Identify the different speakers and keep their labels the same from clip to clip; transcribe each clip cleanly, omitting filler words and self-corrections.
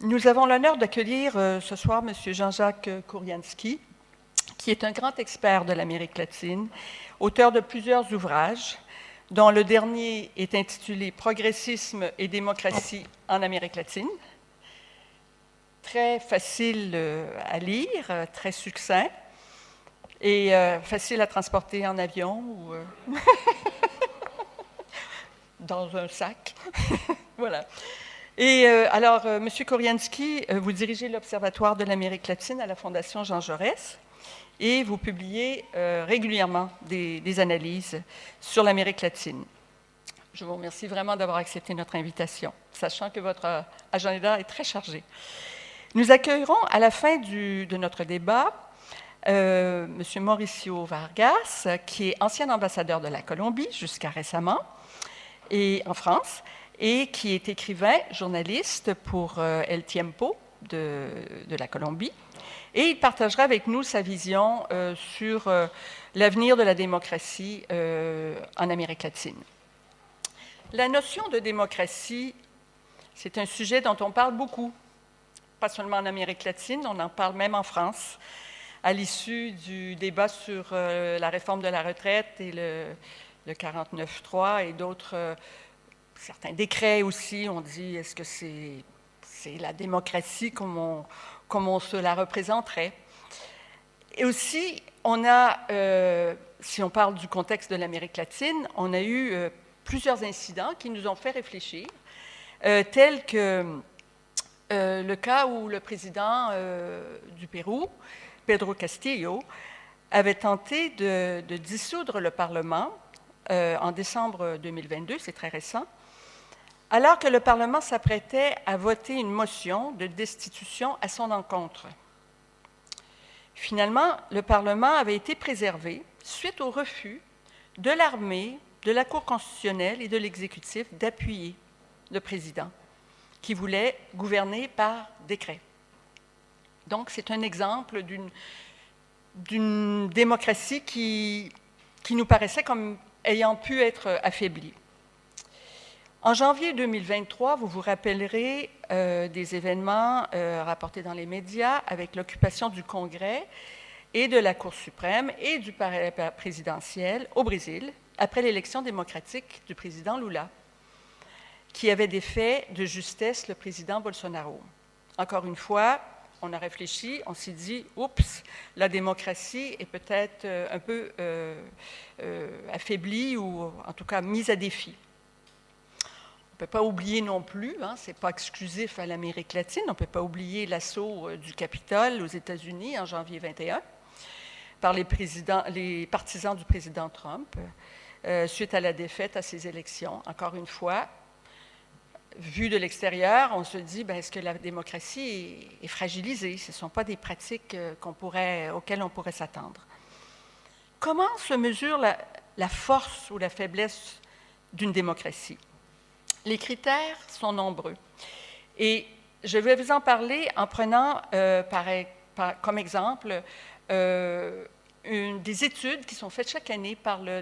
Speaker 1: Nous avons l'honneur d'accueillir ce soir M. Jean-Jacques Kouriansky, qui est un grand expert de l'Amérique latine, auteur de plusieurs ouvrages, dont le dernier est intitulé « Progressisme et démocratie en Amérique latine ». Très facile à lire, très succinct et facile à transporter en avion ou dans un sac. Voilà. Et alors, M. Kouriansky, vous dirigez l'Observatoire de l'Amérique latine à la Fondation Jean Jaurès et vous publiez régulièrement des analyses sur l'Amérique latine. Je vous remercie vraiment d'avoir accepté notre invitation, sachant que votre agenda est très chargé. Nous accueillerons à la fin de notre débat M. Mauricio Vargas, qui est ancien ambassadeur de la Colombie jusqu'à récemment, et en France, et qui est écrivain, journaliste pour El Tiempo de la Colombie. Et il partagera avec nous sa vision sur l'avenir de la démocratie en Amérique latine. La notion de démocratie, c'est un sujet dont on parle beaucoup, pas seulement en Amérique latine, on en parle même en France, à l'issue du débat sur la réforme de la retraite et le 49.3 et d'autres... certains décrets aussi, on dit, est-ce que c'est la démocratie comme on se la représenterait? Et aussi, on a, si on parle du contexte de l'Amérique latine, on a eu plusieurs incidents qui nous ont fait réfléchir, tels que le cas où le président du Pérou, Pedro Castillo, avait tenté de dissoudre le Parlement en décembre 2022, c'est très récent, alors que le Parlement s'apprêtait à voter une motion de destitution à son encontre. Finalement, le Parlement avait été préservé suite au refus de l'armée, de la Cour constitutionnelle et de l'exécutif d'appuyer le président, qui voulait gouverner par décret. Donc, c'est un exemple d'une démocratie qui nous paraissait comme ayant pu être affaiblie. En janvier 2023, vous vous rappellerez des événements rapportés dans les médias avec l'occupation du Congrès et de la Cour suprême et du palais présidentiel au Brésil après l'élection démocratique du président Lula, qui avait défait de justesse le président Bolsonaro. Encore une fois, on a réfléchi, on s'est dit « Oups, la démocratie est peut-être un peu affaiblie ou en tout cas mise à défi ». On ne peut pas oublier non plus, ce n'est pas exclusif à l'Amérique latine, on ne peut pas oublier l'assaut du Capitole aux États-Unis en janvier 21 par les partisans du président Trump suite à la défaite à ces élections. Encore une fois, vu de l'extérieur, on se dit, est-ce que la démocratie est fragilisée? Ce ne sont pas des pratiques auxquelles on pourrait s'attendre. Comment se mesure la force ou la faiblesse d'une démocratie? Les critères sont nombreux. Et je vais vous en parler en prenant comme exemple des études qui sont faites chaque année par le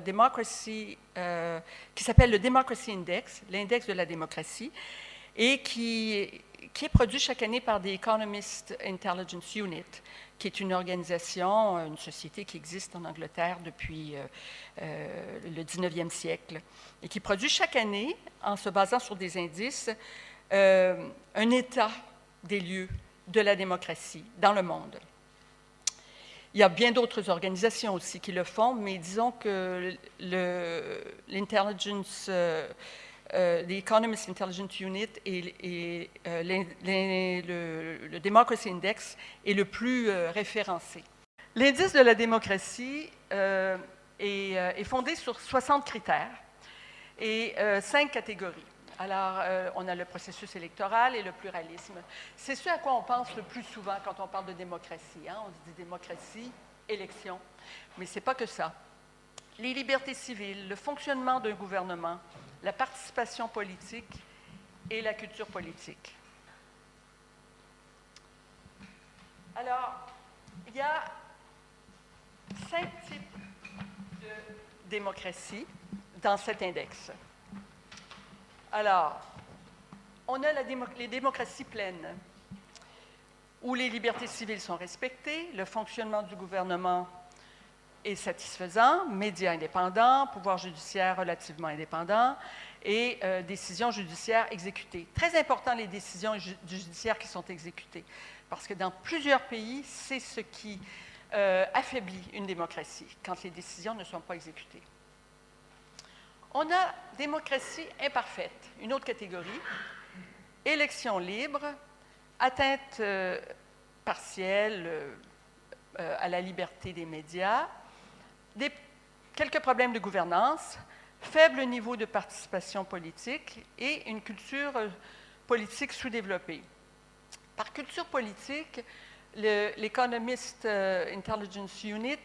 Speaker 1: qui s'appelle le Democracy Index, l'index de la démocratie, et qui est produit chaque année par The Economist Intelligence Unit, qui est une organisation, une société qui existe en Angleterre depuis le 19e siècle, et qui produit chaque année, en se basant sur des indices, un état des lieux de la démocratie dans le monde. Il y a bien d'autres organisations aussi qui le font, mais disons que l'Intelligence, The Economist Intelligence Unit et le Democracy Index est le plus référencé. L'indice de la démocratie est fondé sur 60 critères et 5 catégories. Alors, on a le processus électoral et le pluralisme. C'est ce à quoi on pense le plus souvent quand on parle de démocratie. On se dit démocratie, élection, mais ce n'est pas que ça. Les libertés civiles, le fonctionnement d'un gouvernement, la participation politique et la culture politique. Alors, il y a 5 types démocraties dans cet index. Alors, on a les démocraties pleines, où les libertés civiles sont respectées, le fonctionnement du gouvernement est satisfaisant, médias indépendants, pouvoir judiciaire relativement indépendant et décisions judiciaires exécutées. Très important, les décisions judiciaires qui sont exécutées, parce que dans plusieurs pays, c'est ce qui affaiblit une démocratie, quand les décisions ne sont pas exécutées. On a démocratie imparfaite, une autre catégorie, élections libres, atteinte partielle à la liberté des médias, quelques problèmes de gouvernance, faible niveau de participation politique et une culture politique sous-développée. Par culture politique, l'Economist Intelligence Unit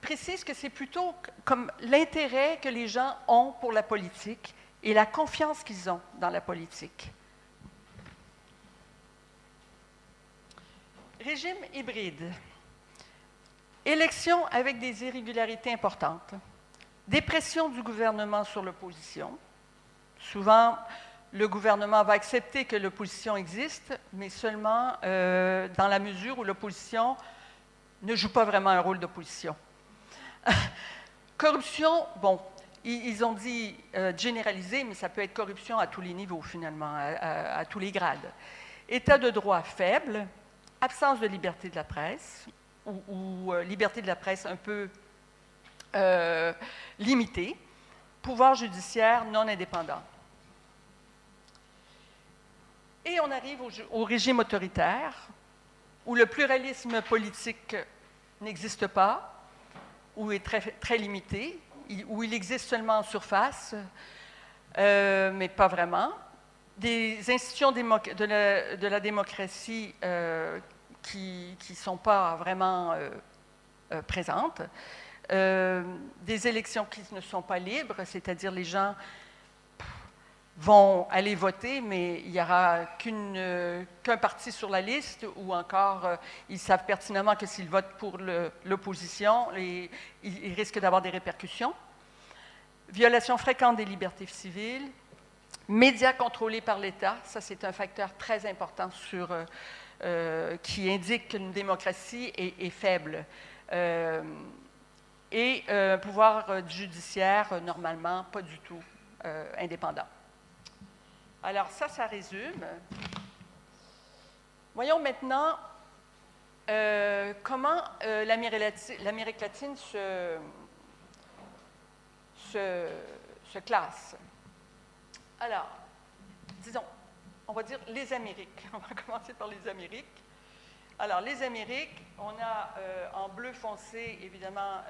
Speaker 1: précise que c'est plutôt comme l'intérêt que les gens ont pour la politique et la confiance qu'ils ont dans la politique. Régime hybride. Élections avec des irrégularités importantes. Dépression du gouvernement sur l'opposition. Souvent, le gouvernement va accepter que l'opposition existe, mais seulement dans la mesure où l'opposition ne joue pas vraiment un rôle d'opposition. Corruption, bon, ils ont dit généralisée, mais ça peut être corruption à tous les niveaux, finalement, à tous les grades. État de droit faible, absence de liberté de la presse, ou liberté de la presse un peu limitée, pouvoir judiciaire non indépendant. Et on arrive au régime autoritaire, où le pluralisme politique n'existe pas, ou est très, très limité, où il existe seulement en surface, mais pas vraiment. Des institutions de la démocratie qui ne sont pas vraiment présentes. Des élections qui ne sont pas libres, c'est-à-dire les gens vont aller voter, mais il n'y aura qu'un parti sur la liste, ou encore, ils savent pertinemment que s'ils votent pour l'opposition, ils risquent d'avoir des répercussions. Violation fréquente des libertés civiles, médias contrôlés par l'État, ça c'est un facteur très important qui indique qu'une démocratie est faible. Et un pouvoir judiciaire, normalement, pas du tout indépendant. Alors, ça résume. Voyons maintenant comment l'Amérique latine se classe. Alors, disons, on va dire les Amériques. On va commencer par les Amériques. Alors, les Amériques, on a en bleu foncé, évidemment,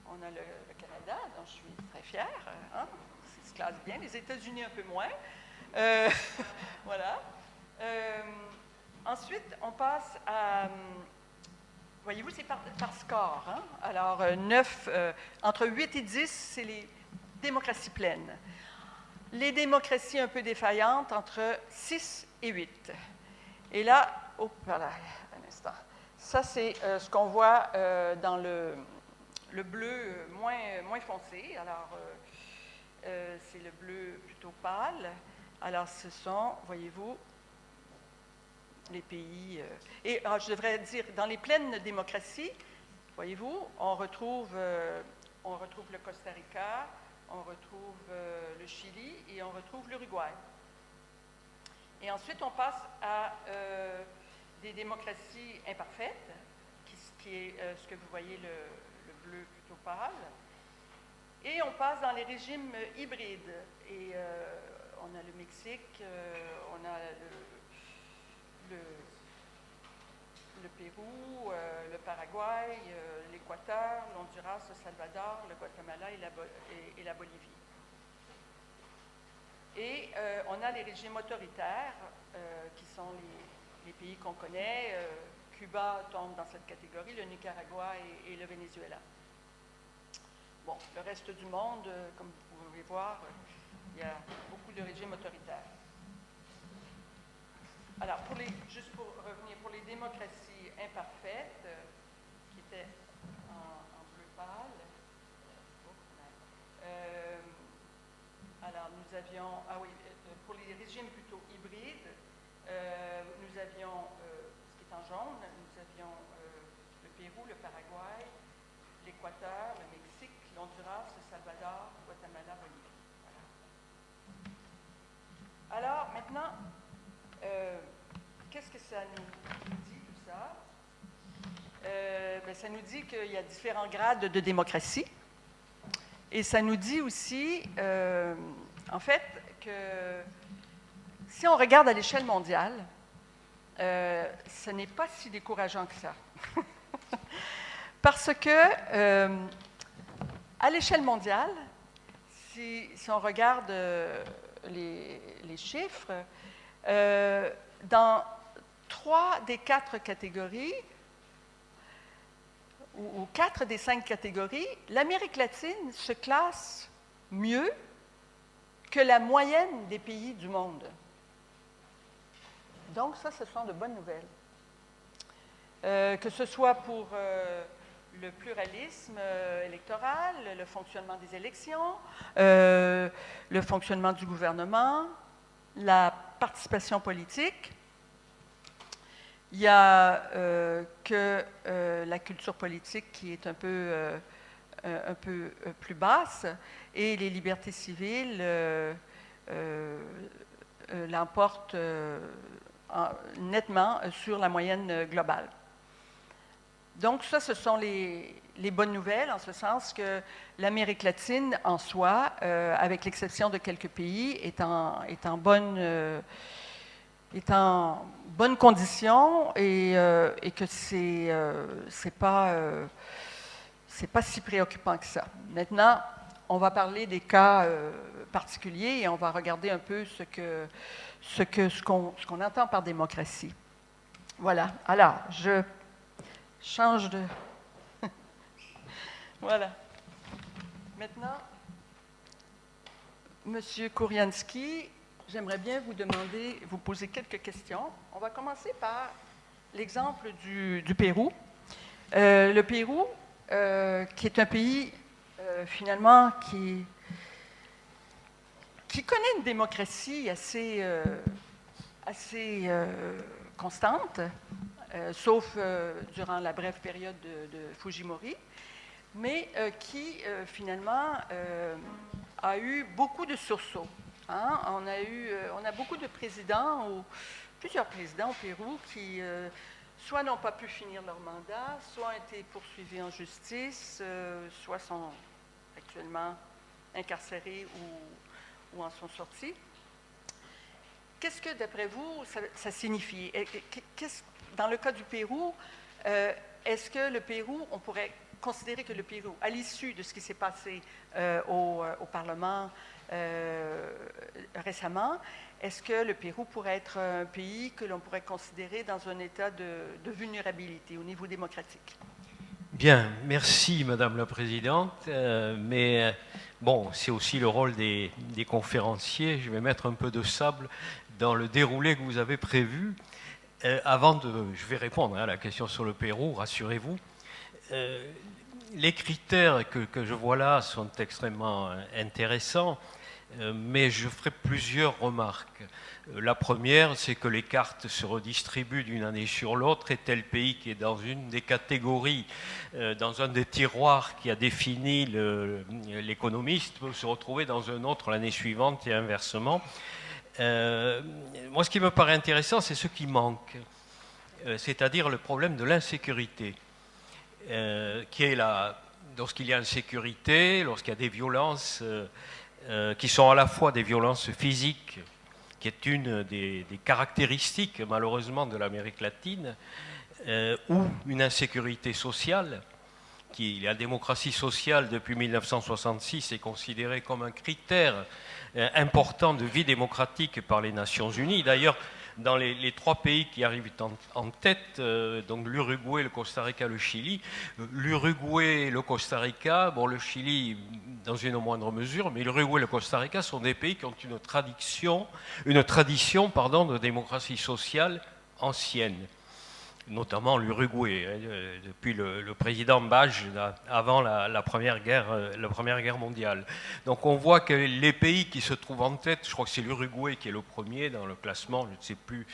Speaker 1: on a le Canada, dont je suis très fière. Hein? Ça se classe bien. Les États-Unis, un peu moins. Voilà. Ensuite, on passe à... Voyez-vous, c'est par score. Hein? Alors, entre 8 et 10, c'est les démocraties pleines. Les démocraties un peu défaillantes, entre 6 et 8. Et là, voilà, un instant. Ça, c'est ce qu'on voit dans le bleu moins foncé. Alors, c'est le bleu plutôt pâle. Alors, ce sont, voyez-vous, les pays... et je devrais dire, dans les pleines démocraties, voyez-vous, on retrouve le Costa Rica, on retrouve le Chili et on retrouve l'Uruguay. Et ensuite, on passe à des démocraties imparfaites, qui est ce que vous voyez, le bleu plutôt pâle. Et on passe dans les régimes hybrides. Et on a le Mexique, on a le Pérou, le Paraguay, l'Équateur, l'Honduras, le Salvador, le Guatemala et la Bolivie. Et on a les régimes autoritaires, qui sont les pays qu'on connaît. Cuba tombe dans cette catégorie, le Nicaragua et le Venezuela. Bon, le reste du monde, comme vous pouvez voir, il y a beaucoup de régimes autoritaires. Alors, juste pour revenir, pour les démocraties imparfaites, qui étaient en bleu pâle, avions, pour les régimes plutôt hybrides, nous avions, ce qui est en jaune, nous avions le Pérou, le Paraguay, l'Équateur, le Mexique, l'Honduras, le Salvador, Guatemala, Bolivie. Voilà. Alors, maintenant, qu'est-ce que ça nous dit, tout ça? Ça nous dit qu'il y a différents grades de démocratie. Et ça nous dit aussi, en fait, que si on regarde à l'échelle mondiale, ce n'est pas si décourageant que ça. Parce que, à l'échelle mondiale, si on regarde les chiffres, dans 3 des 4 catégories, ou 4 des 5 catégories, l'Amérique latine se classe mieux que la moyenne des pays du monde. Donc ça, ce sont de bonnes nouvelles. Que ce soit pour le pluralisme électoral, le fonctionnement des élections, le fonctionnement du gouvernement, la participation politique. Il y a que la culture politique qui est un peu plus basse et les libertés civiles l'emportent nettement sur la moyenne globale. Donc ça, ce sont les bonnes nouvelles, en ce sens que l'Amérique latine en soi, avec l'exception de quelques pays, est en bonne condition et que c'est pas si préoccupant que ça. Maintenant, on va parler des cas particuliers et on va regarder un peu ce qu'on entend par démocratie. Voilà. Alors, je change de... Voilà. Maintenant, Monsieur Kuryansky, j'aimerais bien vous poser quelques questions. On va commencer par l'exemple du Pérou. Le Pérou, qui est un pays, finalement, qui connaît une démocratie assez constante, sauf durant la brève période de Fujimori, mais qui, finalement, a eu beaucoup de sursauts. Hein? On a beaucoup de présidents, plusieurs présidents au Pérou qui soit n'ont pas pu finir leur mandat, soit ont été poursuivis en justice, soit sont actuellement incarcérés ou en sont sortis. Qu'est-ce que, d'après vous, ça signifie? Dans le cas du Pérou, est-ce que le Pérou, on pourrait considérer que le Pérou, à l'issue de ce qui s'est passé au Parlement récemment, est-ce que le Pérou pourrait être un pays que l'on pourrait considérer dans un état de vulnérabilité au niveau démocratique?
Speaker 2: Bien, merci Madame la Présidente, mais bon, c'est aussi le rôle des conférenciers. Je vais mettre un peu de sable dans le déroulé que vous avez prévu. Je vais répondre à la question sur le Pérou, rassurez-vous. Les critères que je vois là sont extrêmement intéressants, mais je ferai plusieurs remarques. La première, c'est que les cartes se redistribuent d'une année sur l'autre et tel pays qui est dans une des catégories, dans un des tiroirs qui a défini l'économiste, peut se retrouver dans un autre l'année suivante et inversement. Moi, ce qui me paraît intéressant, c'est ce qui manque, c'est-à-dire le problème de l'insécurité, qui est là lorsqu'il y a insécurité, lorsqu'il y a des violences qui sont à la fois des violences physiques, qui est une des caractéristiques malheureusement de l'Amérique latine, ou une insécurité sociale, la démocratie sociale depuis 1966 est considérée comme un critère important de vie démocratique par les Nations Unies. D'ailleurs, dans les 3 pays qui arrivent en tête, donc l'Uruguay, le Costa Rica, le Chili. L'Uruguay, le Costa Rica, bon, le Chili dans une moindre mesure, mais l'Uruguay et le Costa Rica sont des pays qui ont une tradition de démocratie sociale ancienne. notamment l'Uruguay, depuis le président Badge, avant la Première Guerre mondiale. Donc on voit que les pays qui se trouvent en tête, je crois que c'est l'Uruguay qui est le premier dans le classement, je ne sais plus,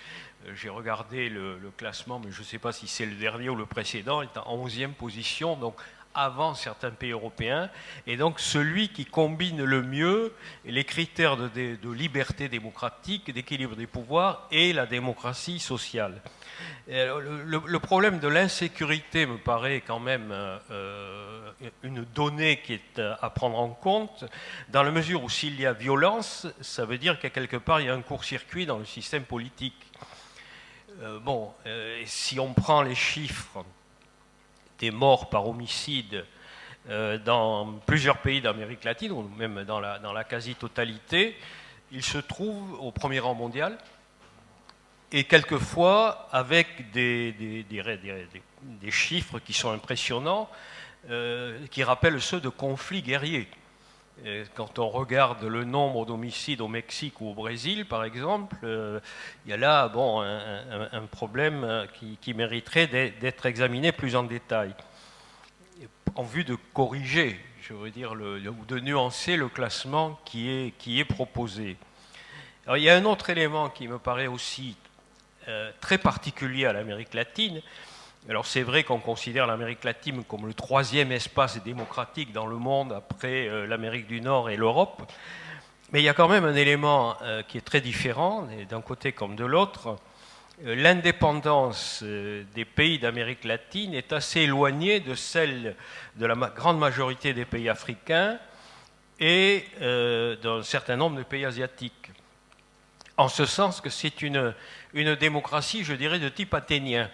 Speaker 2: j'ai regardé le classement, mais je ne sais pas si c'est le dernier ou le précédent, est en 11e position, donc avant certains pays européens, et donc celui qui combine le mieux les critères de liberté démocratique, d'équilibre des pouvoirs et la démocratie sociale. Le problème de l'insécurité me paraît quand même une donnée qui est à prendre en compte, dans la mesure où s'il y a violence, ça veut dire qu'à quelque part il y a un court-circuit dans le système politique. Si on prend les chiffres des morts par homicide dans plusieurs pays d'Amérique latine, ou même dans la quasi-totalité, ils se trouvent au premier rang mondial, et quelquefois avec des chiffres qui sont impressionnants, qui rappellent ceux de conflits guerriers. Quand on regarde le nombre d'homicides au Mexique ou au Brésil, par exemple, il y a là un problème qui mériterait d'être examiné plus en détail, en vue de corriger, je veux dire, ou de nuancer le classement qui est proposé. Alors, il y a un autre élément qui me paraît aussi très particulier à l'Amérique latine. Alors c'est vrai qu'on considère l'Amérique latine comme le troisième espace démocratique dans le monde après l'Amérique du Nord et l'Europe, mais il y a quand même un élément qui est très différent, d'un côté comme de l'autre. L'indépendance des pays d'Amérique latine est assez éloignée de celle de la grande majorité des pays africains et d'un certain nombre de pays asiatiques. En ce sens que c'est une démocratie, je dirais, de type athénien.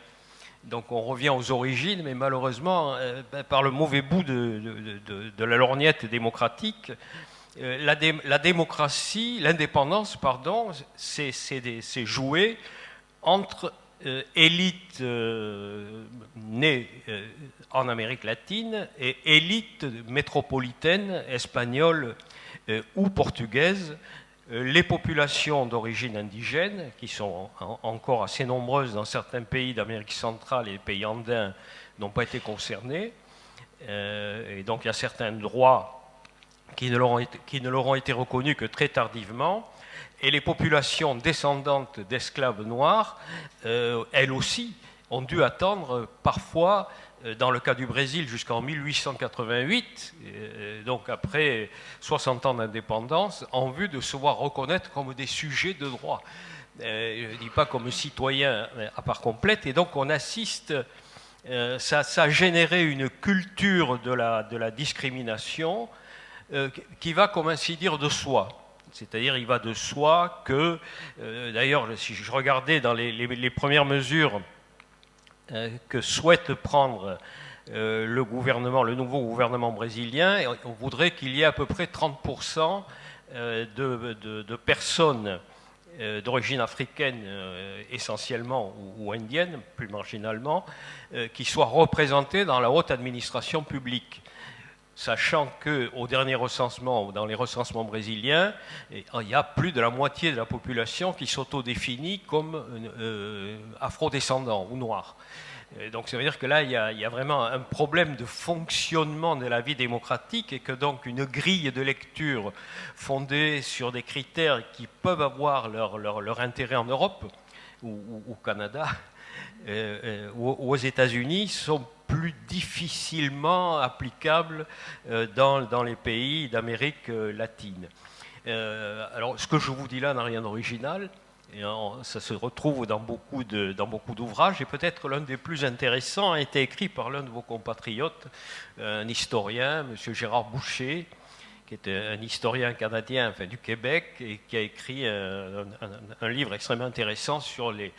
Speaker 2: Donc on revient aux origines, mais malheureusement, par le mauvais bout de la lorgnette démocratique, la démocratie, l'indépendance, pardon, c'est joué entre élites nées en Amérique latine et élites métropolitaines, espagnoles ou portugaises. Les populations d'origine indigène, qui sont encore assez nombreuses dans certains pays d'Amérique centrale et les pays andins, n'ont pas été concernés. Et donc il y a certains droits qui ne leur ont été reconnus que très tardivement. Et les populations descendantes d'esclaves noirs, elles aussi, ont dû attendre parfois, dans le cas du Brésil, jusqu'en 1888, donc après 60 ans d'indépendance, en vue de se voir reconnaître comme des sujets de droit. Je ne dis pas comme citoyens à part complète, et donc on assiste, ça a généré une culture de la discrimination qui va, comme ainsi dire, de soi. C'est-à-dire, il va de soi que, d'ailleurs, si je regardais dans les premières mesures que souhaite prendre le nouveau gouvernement brésilien, on voudrait qu'il y ait à peu près 30% de personnes d'origine africaine essentiellement ou indienne, plus marginalement, qui soient représentées dans la haute administration publique. Sachant qu'au dernier recensement, ou dans les recensements brésiliens, il y a plus de la moitié de la population qui s'autodéfinit comme afrodescendants ou noirs. Donc ça veut dire que là, il y a vraiment un problème de fonctionnement de la vie démocratique et que donc une grille de lecture fondée sur des critères qui peuvent avoir leur intérêt en Europe ou au Canada ou aux États-Unis sont plus difficilement applicables dans les pays d'Amérique latine. Alors, ce que je vous dis là n'a rien d'original. Ça se retrouve dans beaucoup d'ouvrages, et peut-être l'un des plus intéressants a été écrit par l'un de vos compatriotes, un historien, M. Gérard Boucher, qui est un historien canadien, du Québec, et qui a écrit un livre extrêmement intéressant sur les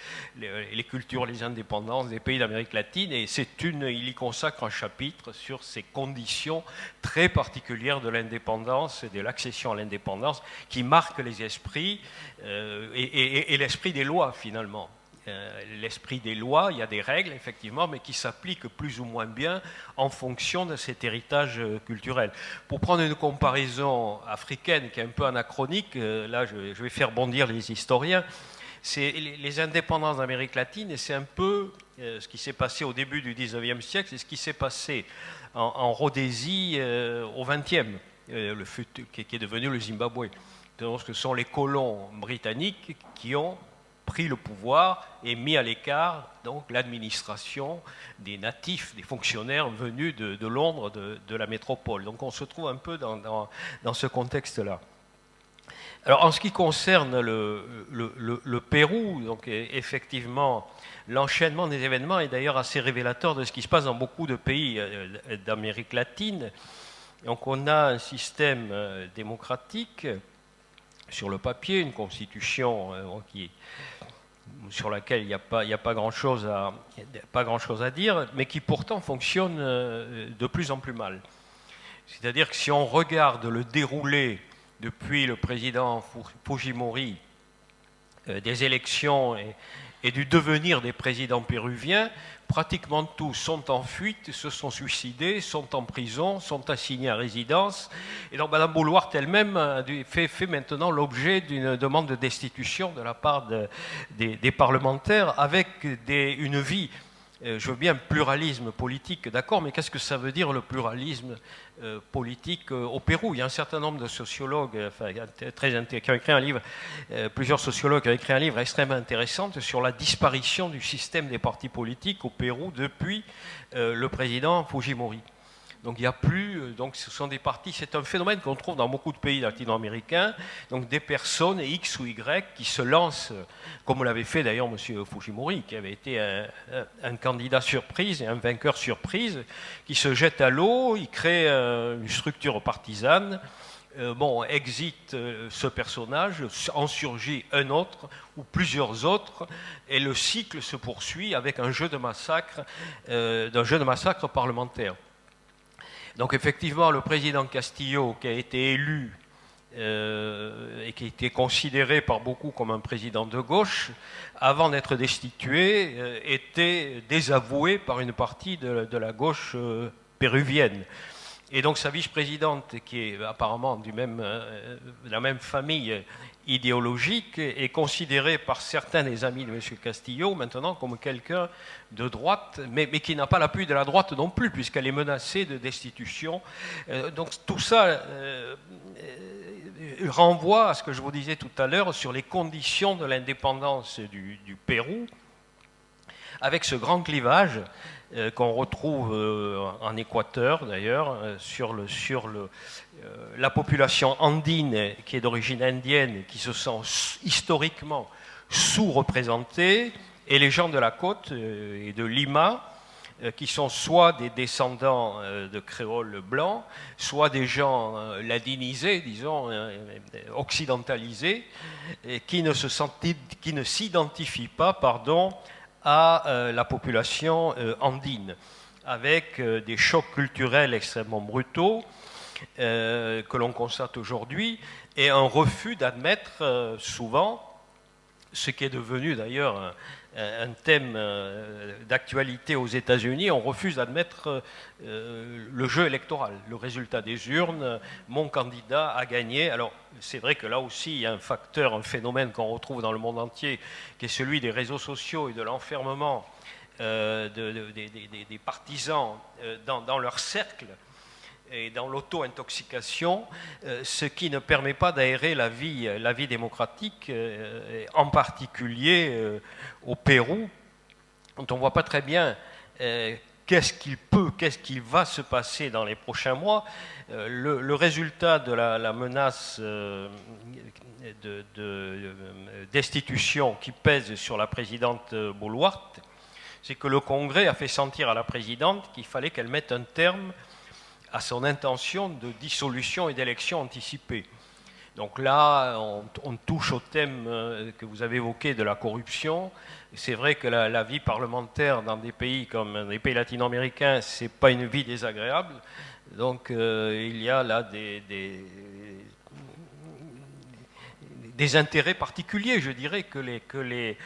Speaker 2: cultures, les indépendances des pays d'Amérique latine, et il y consacre un chapitre sur ces conditions très particulières de l'indépendance et de l'accession à l'indépendance qui marquent les esprits et l'esprit des lois, finalement. L'esprit des lois, il y a des règles effectivement, mais qui s'appliquent plus ou moins bien en fonction de cet héritage culturel. Pour prendre une comparaison africaine qui est un peu anachronique, là je vais faire bondir les historiens, c'est les indépendances d'Amérique latine, et c'est un peu ce qui s'est passé au début du 19e siècle et ce qui s'est passé en Rhodésie au 20e, qui est devenu le Zimbabwe. Donc, ce sont les colons britanniques qui ont pris le pouvoir et mis à l'écart donc l'administration des natifs, des fonctionnaires venus de Londres, de la métropole. Donc on se trouve un peu dans ce contexte-là. Alors en ce qui concerne le Pérou, donc effectivement l'enchaînement des événements est d'ailleurs assez révélateur de ce qui se passe dans beaucoup de pays d'Amérique latine. Donc on a un système démocratique sur le papier, une constitution sur laquelle il n'y a pas grand-chose à dire, mais qui pourtant fonctionne de plus en plus mal. C'est-à-dire que si on regarde le déroulé depuis le président Fujimori des élections et du devenir des présidents péruviens, pratiquement tous sont en fuite, se sont suicidés, sont en prison, sont assignés à résidence. Et donc Mme Boluarte elle-même fait maintenant l'objet d'une demande de destitution de la part des parlementaires avec une vie. Je veux bien pluralisme politique, d'accord, mais qu'est-ce que ça veut dire le pluralisme politique au Pérou? Il y a un certain nombre de sociologues qui ont écrit un livre, plusieurs sociologues qui ont écrit un livre extrêmement intéressant sur la disparition du système des partis politiques au Pérou depuis le président Fujimori. Donc il n'y a plus, donc ce sont des partis, c'est un phénomène qu'on trouve dans beaucoup de pays latino-américains, donc des personnes X ou Y qui se lancent, comme l'avait fait d'ailleurs M. Fujimori, qui avait été un candidat surprise et un vainqueur surprise, qui se jette à l'eau, il crée une structure partisane, exit ce personnage, en surgit un autre ou plusieurs autres, et le cycle se poursuit avec un jeu de massacre parlementaire. Donc effectivement, le président Castillo, qui a été élu et qui a été considéré par beaucoup comme un président de gauche, avant d'être destitué, était désavoué par une partie de la gauche péruvienne. Et donc sa vice-présidente, qui est apparemment de la même famille idéologique, est considérée par certains des amis de M. Castillo maintenant comme quelqu'un de droite, mais qui n'a pas l'appui de la droite non plus, puisqu'elle est menacée de destitution. Donc tout ça renvoie à ce que je vous disais tout à l'heure sur les conditions de l'indépendance du Pérou, avec ce grand clivage qu'on retrouve en Équateur d'ailleurs, sur la population andine qui est d'origine indienne, qui se sent historiquement sous-représentée, et les gens de la côte et de Lima, qui sont soit des descendants de créoles blancs, soit des gens ladinisés, disons, occidentalisés, et qui ne s'identifient pas, à la population andine, avec des chocs culturels extrêmement brutaux que l'on constate aujourd'hui, et un refus d'admettre souvent, ce qui est devenu d'ailleurs un thème d'actualité aux États-Unis, on refuse d'admettre le jeu électoral, le résultat des urnes, mon candidat a gagné. Alors c'est vrai que là aussi il y a un phénomène qu'on retrouve dans le monde entier, qui est celui des réseaux sociaux et de l'enfermement des partisans dans leur cercle et dans l'auto-intoxication, ce qui ne permet pas d'aérer la vie démocratique, en particulier au Pérou, dont on ne voit pas très bien qu'est-ce qu'il va se passer dans les prochains mois. Le résultat de la menace de destitution qui pèse sur la présidente Boluarte, c'est que le Congrès a fait sentir à la présidente qu'il fallait qu'elle mette un terme à son intention de dissolution et d'élection anticipée. Donc là, on touche au thème que vous avez évoqué de la corruption. C'est vrai que la vie parlementaire dans des pays comme les pays latino-américains, ce n'est pas une vie désagréable. Donc il y a là des des intérêts particuliers, je dirais, que les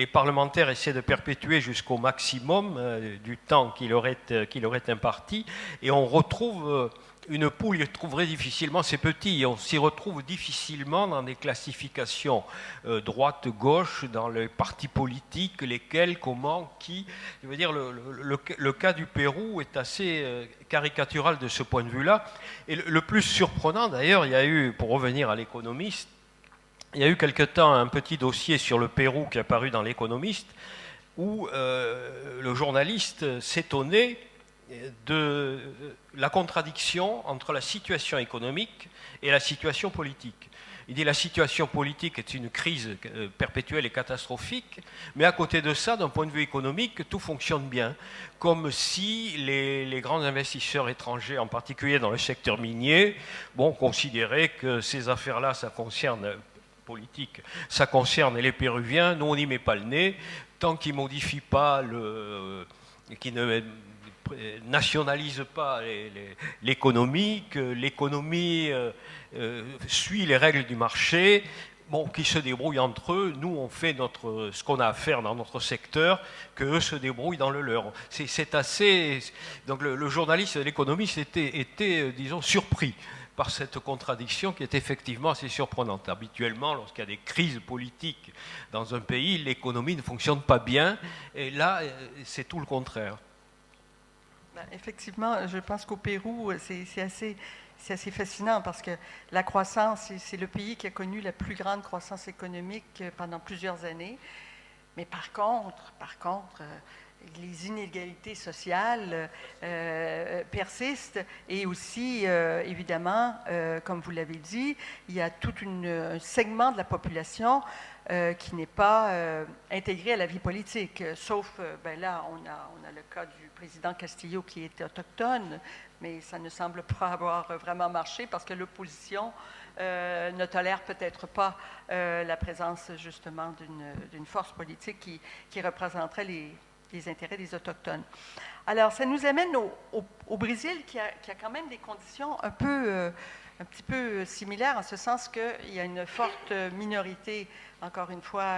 Speaker 2: parlementaires essaient de perpétuer jusqu'au maximum du temps qui leur est imparti, et on retrouve une poule y trouverait difficilement, c'est petit, on s'y retrouve difficilement dans des classifications droite-gauche, dans les partis politiques, lesquels, comment, qui. Je veux dire, le cas du Pérou est assez caricatural de ce point de vue-là. Et le plus surprenant, d'ailleurs, il y a eu, pour revenir à l'Économiste, il y a eu quelque temps un petit dossier sur le Pérou qui est apparu dans l'Économiste, où le journaliste s'étonnait de la contradiction entre la situation économique et la situation politique. Il dit la situation politique est une crise perpétuelle et catastrophique, mais à côté de ça, d'un point de vue économique, tout fonctionne bien. Comme si les grands investisseurs étrangers, en particulier dans le secteur minier, considéraient que ces affaires-là, ça concerne politique, ça concerne les Péruviens, nous on n'y met pas le nez, tant qu'ils ne modifient pas qu'ils ne nationalise pas l'économie, que l'économie suit les règles du marché, qui se débrouillent entre eux, nous on fait ce qu'on a à faire dans notre secteur, qu'eux se débrouillent dans le leur. C'est assez... Donc le journaliste de l'Économiste était, disons, surpris par cette contradiction qui est effectivement assez surprenante. Habituellement, lorsqu'il y a des crises politiques dans un pays, l'économie ne fonctionne pas bien, et là, c'est tout le contraire.
Speaker 1: Effectivement, je pense qu'au Pérou, c'est assez fascinant parce que la croissance, c'est le pays qui a connu la plus grande croissance économique pendant plusieurs années. Mais par contre, les inégalités sociales persistent et aussi, évidemment, comme vous l'avez dit, il y a tout un segment de la population qui n'est pas intégré à la vie politique, sauf, là, on a le cas du président Castillo qui est autochtone, mais ça ne semble pas avoir vraiment marché parce que l'opposition ne tolère peut-être pas la présence justement d'une force politique qui représenterait les intérêts des Autochtones. Alors, ça nous amène au Brésil qui a quand même des conditions un petit peu similaires, en ce sens qu'il y a une forte minorité, encore une fois,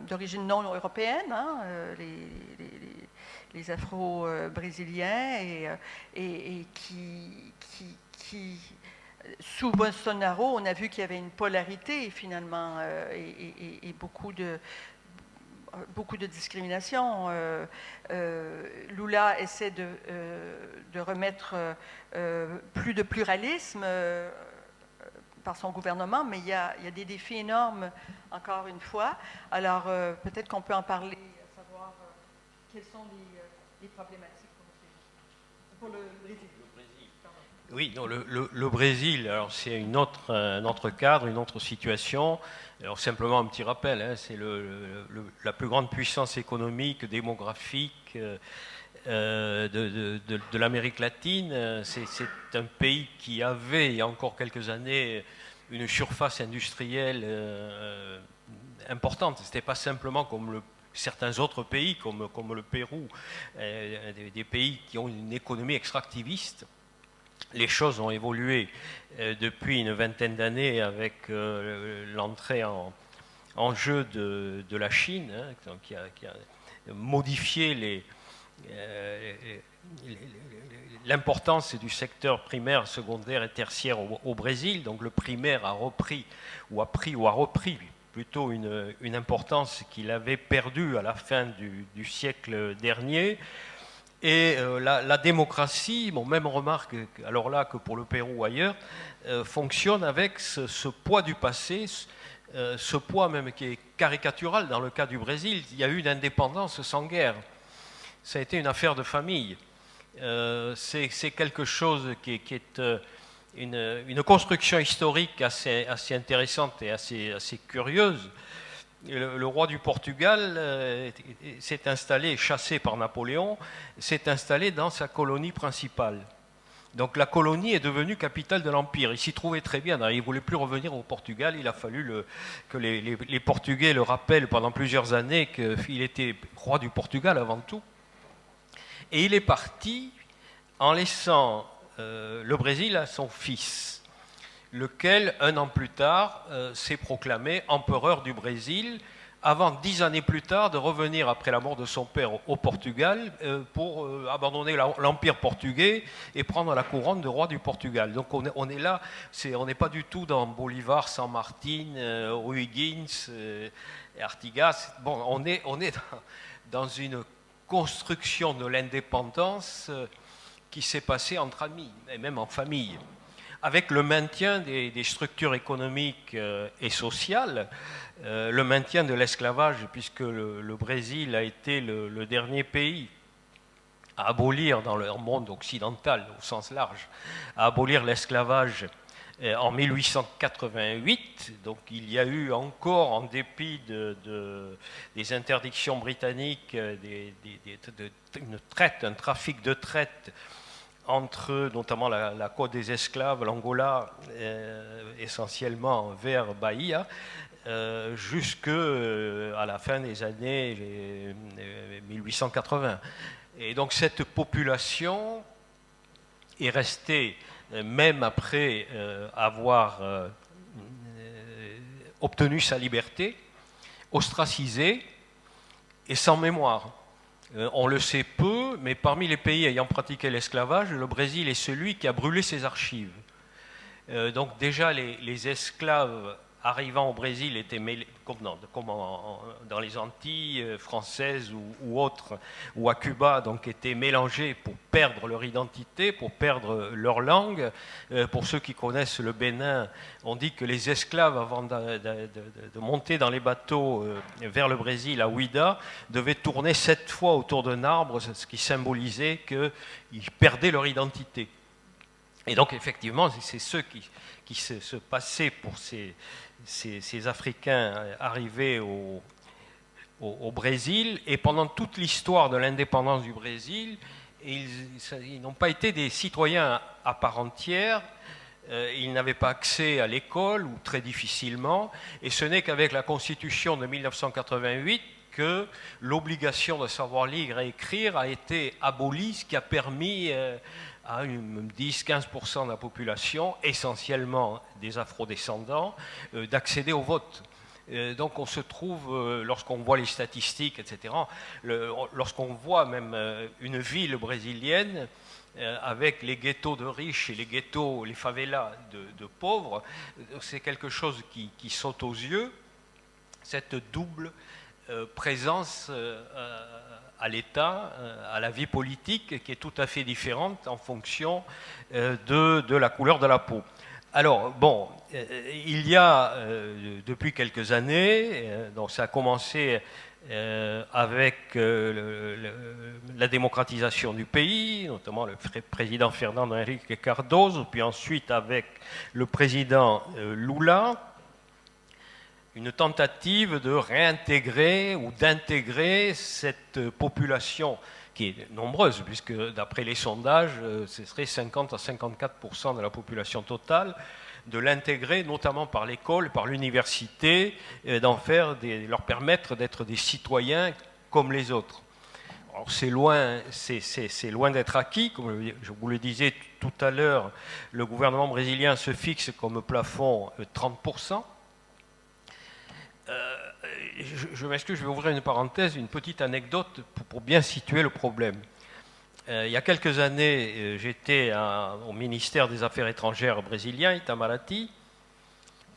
Speaker 1: d'origine non européenne, les Afro-brésiliens, et qui, sous Bolsonaro, on a vu qu'il y avait une polarité, finalement, et beaucoup de discrimination. Lula essaie de remettre plus de pluralisme par son gouvernement, mais il y a des défis énormes, encore une fois. Alors, peut-être qu'on peut en parler, savoir quelles sont les problématiques pour le Brésil.
Speaker 2: Oui, non, le Brésil, alors c'est un autre cadre, une autre situation. Alors simplement un petit rappel, c'est la plus grande puissance économique, démographique de l'Amérique latine. C'est un pays qui avait, il y a encore quelques années, une surface industrielle importante. Ce n'était pas simplement comme certains autres pays, comme le Pérou, des pays qui ont une économie extractiviste. Les choses ont évolué depuis une vingtaine d'années avec l'entrée en jeu de la Chine, qui a modifié l'importance du secteur primaire, secondaire et tertiaire au Brésil. Donc le primaire a repris plutôt une importance qu'il avait perdue à la fin du siècle dernier. Et la démocratie, même remarque, alors là que pour le Pérou ou ailleurs, fonctionne avec ce poids du passé, ce poids même qui est caricatural dans le cas du Brésil. Il y a eu une indépendance sans guerre. Ça a été une affaire de famille. C'est quelque chose qui est une construction historique assez intéressante et assez curieuse. Le roi du Portugal s'est installé, chassé par Napoléon, s'est installé dans sa colonie principale. Donc la colonie est devenue capitale de l'Empire. Il s'y trouvait très bien. Il ne voulait plus revenir au Portugal. Il a fallu que les Portugais le rappellent pendant plusieurs années qu'il était roi du Portugal avant tout. Et il est parti en laissant le Brésil à son fils. lequel, un an plus tard, s'est proclamé empereur du Brésil, avant 10 années plus tard de revenir après la mort de son père au Portugal pour abandonner l'empire portugais et prendre la couronne de roi du Portugal. Donc on est là, on n'est pas du tout dans Bolivar, San Martin, O'Higgins, Artigas. Bon, on est dans une construction de l'indépendance qui s'est passée entre amis et même en famille, avec le maintien des structures économiques et sociales, le maintien de l'esclavage, puisque le Brésil a été le dernier pays à abolir dans le monde occidental, au sens large, à abolir l'esclavage en 1888. Donc il y a eu encore, en dépit des interdictions britanniques, une traite, un trafic de traite entre notamment la côte des esclaves, l'Angola, essentiellement vers Bahia, jusqu'à la fin des années 1880. Et donc cette population est restée, même après avoir obtenu sa liberté, ostracisée et sans mémoire. On le sait peu, mais parmi les pays ayant pratiqué l'esclavage, le Brésil est celui qui a brûlé ses archives. Donc déjà, les esclaves arrivant au Brésil étaient mêlés, comme dans les Antilles françaises ou autres, ou à Cuba, donc étaient mélangés pour perdre leur identité, pour perdre leur langue. Pour ceux qui connaissent le Bénin, on dit que les esclaves, avant de monter dans les bateaux vers le Brésil, à Ouida, devaient tourner 7 fois autour d'un arbre, ce qui symbolisait qu'ils perdaient leur identité. Et donc, effectivement, c'est ceux qui se passaient pour ces Africains arrivés au Brésil. Et pendant toute l'histoire de l'indépendance du Brésil, ils n'ont pas été des citoyens à part entière. Ils n'avaient pas accès à l'école, ou très difficilement. Et ce n'est qu'avec la Constitution de 1988 que l'obligation de savoir lire et écrire a été abolie, ce qui a permis à 10-15% de la population, essentiellement des afrodescendants, d'accéder au vote. Donc on se trouve, lorsqu'on voit les statistiques, etc., lorsqu'on voit même une ville brésilienne avec les ghettos de riches et les ghettos, les favelas de pauvres, c'est quelque chose qui saute aux yeux, cette double présence à l'État, à la vie politique, qui est tout à fait différente en fonction de la couleur de la peau. Alors, bon, il y a depuis quelques années, donc ça a commencé avec la démocratisation du pays, notamment le président Fernando Henrique Cardoso, puis ensuite avec le président Lula, une tentative de réintégrer ou d'intégrer cette population qui est nombreuse, puisque d'après les sondages, ce serait 50 à 54% de la population totale, de l'intégrer notamment par l'école, par l'université, leur permettre d'être des citoyens comme les autres. Alors c'est loin d'être acquis, comme je vous le disais tout à l'heure, le gouvernement brésilien se fixe comme plafond 30%. Je m'excuse, je vais ouvrir une parenthèse, une petite anecdote pour bien situer le problème. Il y a quelques années, j'étais au ministère des Affaires étrangères brésilien, Itamaraty,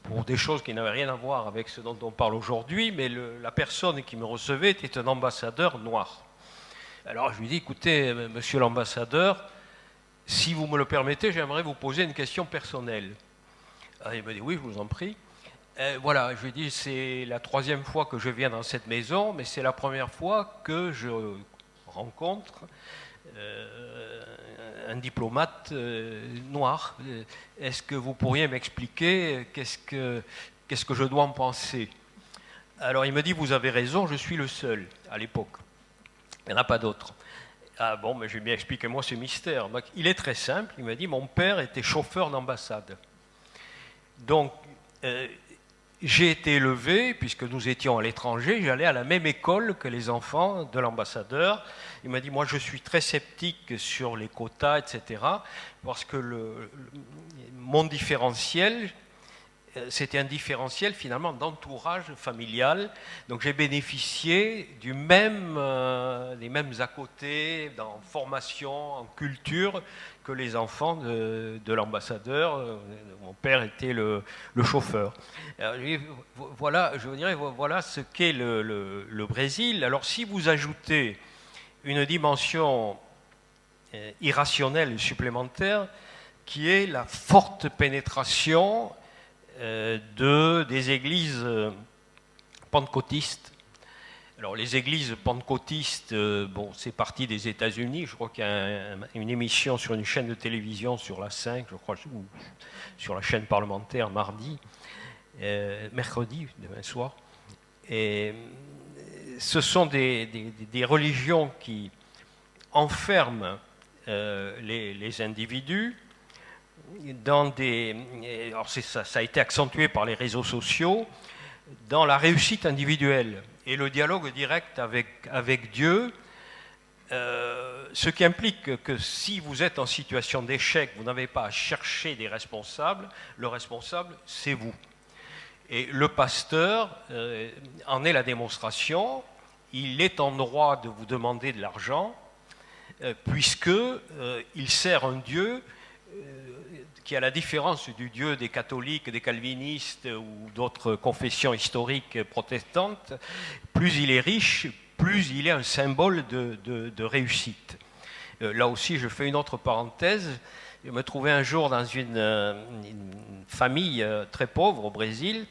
Speaker 2: pour des choses qui n'avaient rien à voir avec ce dont on parle aujourd'hui, mais la personne qui me recevait était un ambassadeur noir. Alors je lui dis, écoutez, monsieur l'ambassadeur, si vous me le permettez, j'aimerais vous poser une question personnelle. Alors, il me dit, oui, je vous en prie. Voilà, je lui ai dit, c'est la 3e fois que je viens dans cette maison, mais c'est la première fois que je rencontre un diplomate noir. Est-ce que vous pourriez m'expliquer qu'est-ce que je dois en penser? Alors il me dit, vous avez raison, je suis le seul à l'époque. Il n'y en a pas d'autres. Ah bon, mais j'ai bien expliqué moi ce mystère. Donc, il est très simple, il m'a dit, mon père était chauffeur d'ambassade. Donc, j'ai été élevé, puisque nous étions à l'étranger, j'allais à la même école que les enfants de l'ambassadeur. Il m'a dit, moi je suis très sceptique sur les quotas, etc., parce que mon différentiel, c'était un différentiel finalement d'entourage familial. Donc j'ai bénéficié des mêmes à côté, en formation, en culture, que les enfants de l'ambassadeur. Mon père était le chauffeur. Alors, voilà, je vous dirais, voilà ce qu'est le Brésil. Alors si vous ajoutez une dimension irrationnelle supplémentaire, qui est la forte pénétration des églises pentecôtistes. Alors les églises pentecôtistes, bon, c'est parti des États-Unis. Je crois qu'il y a une émission sur une chaîne de télévision sur la 5, je crois, ou sur la chaîne parlementaire mardi, mercredi, demain soir. Et ce sont des religions qui enferment les individus dans alors ça a été accentué par les réseaux sociaux, dans la réussite individuelle et le dialogue direct avec Dieu, ce qui implique que si vous êtes en situation d'échec, vous n'avez pas à chercher des responsables, le responsable, c'est vous. Et le pasteur en est la démonstration. Il est en droit de vous demander de l'argent, puisqu'il sert un Dieu qui, à la différence du Dieu des catholiques, des calvinistes ou d'autres confessions historiques protestantes, plus il est riche, plus il est un symbole de réussite. Là aussi, je fais une autre parenthèse. Je me trouvais un jour dans une famille très pauvre au Brésil.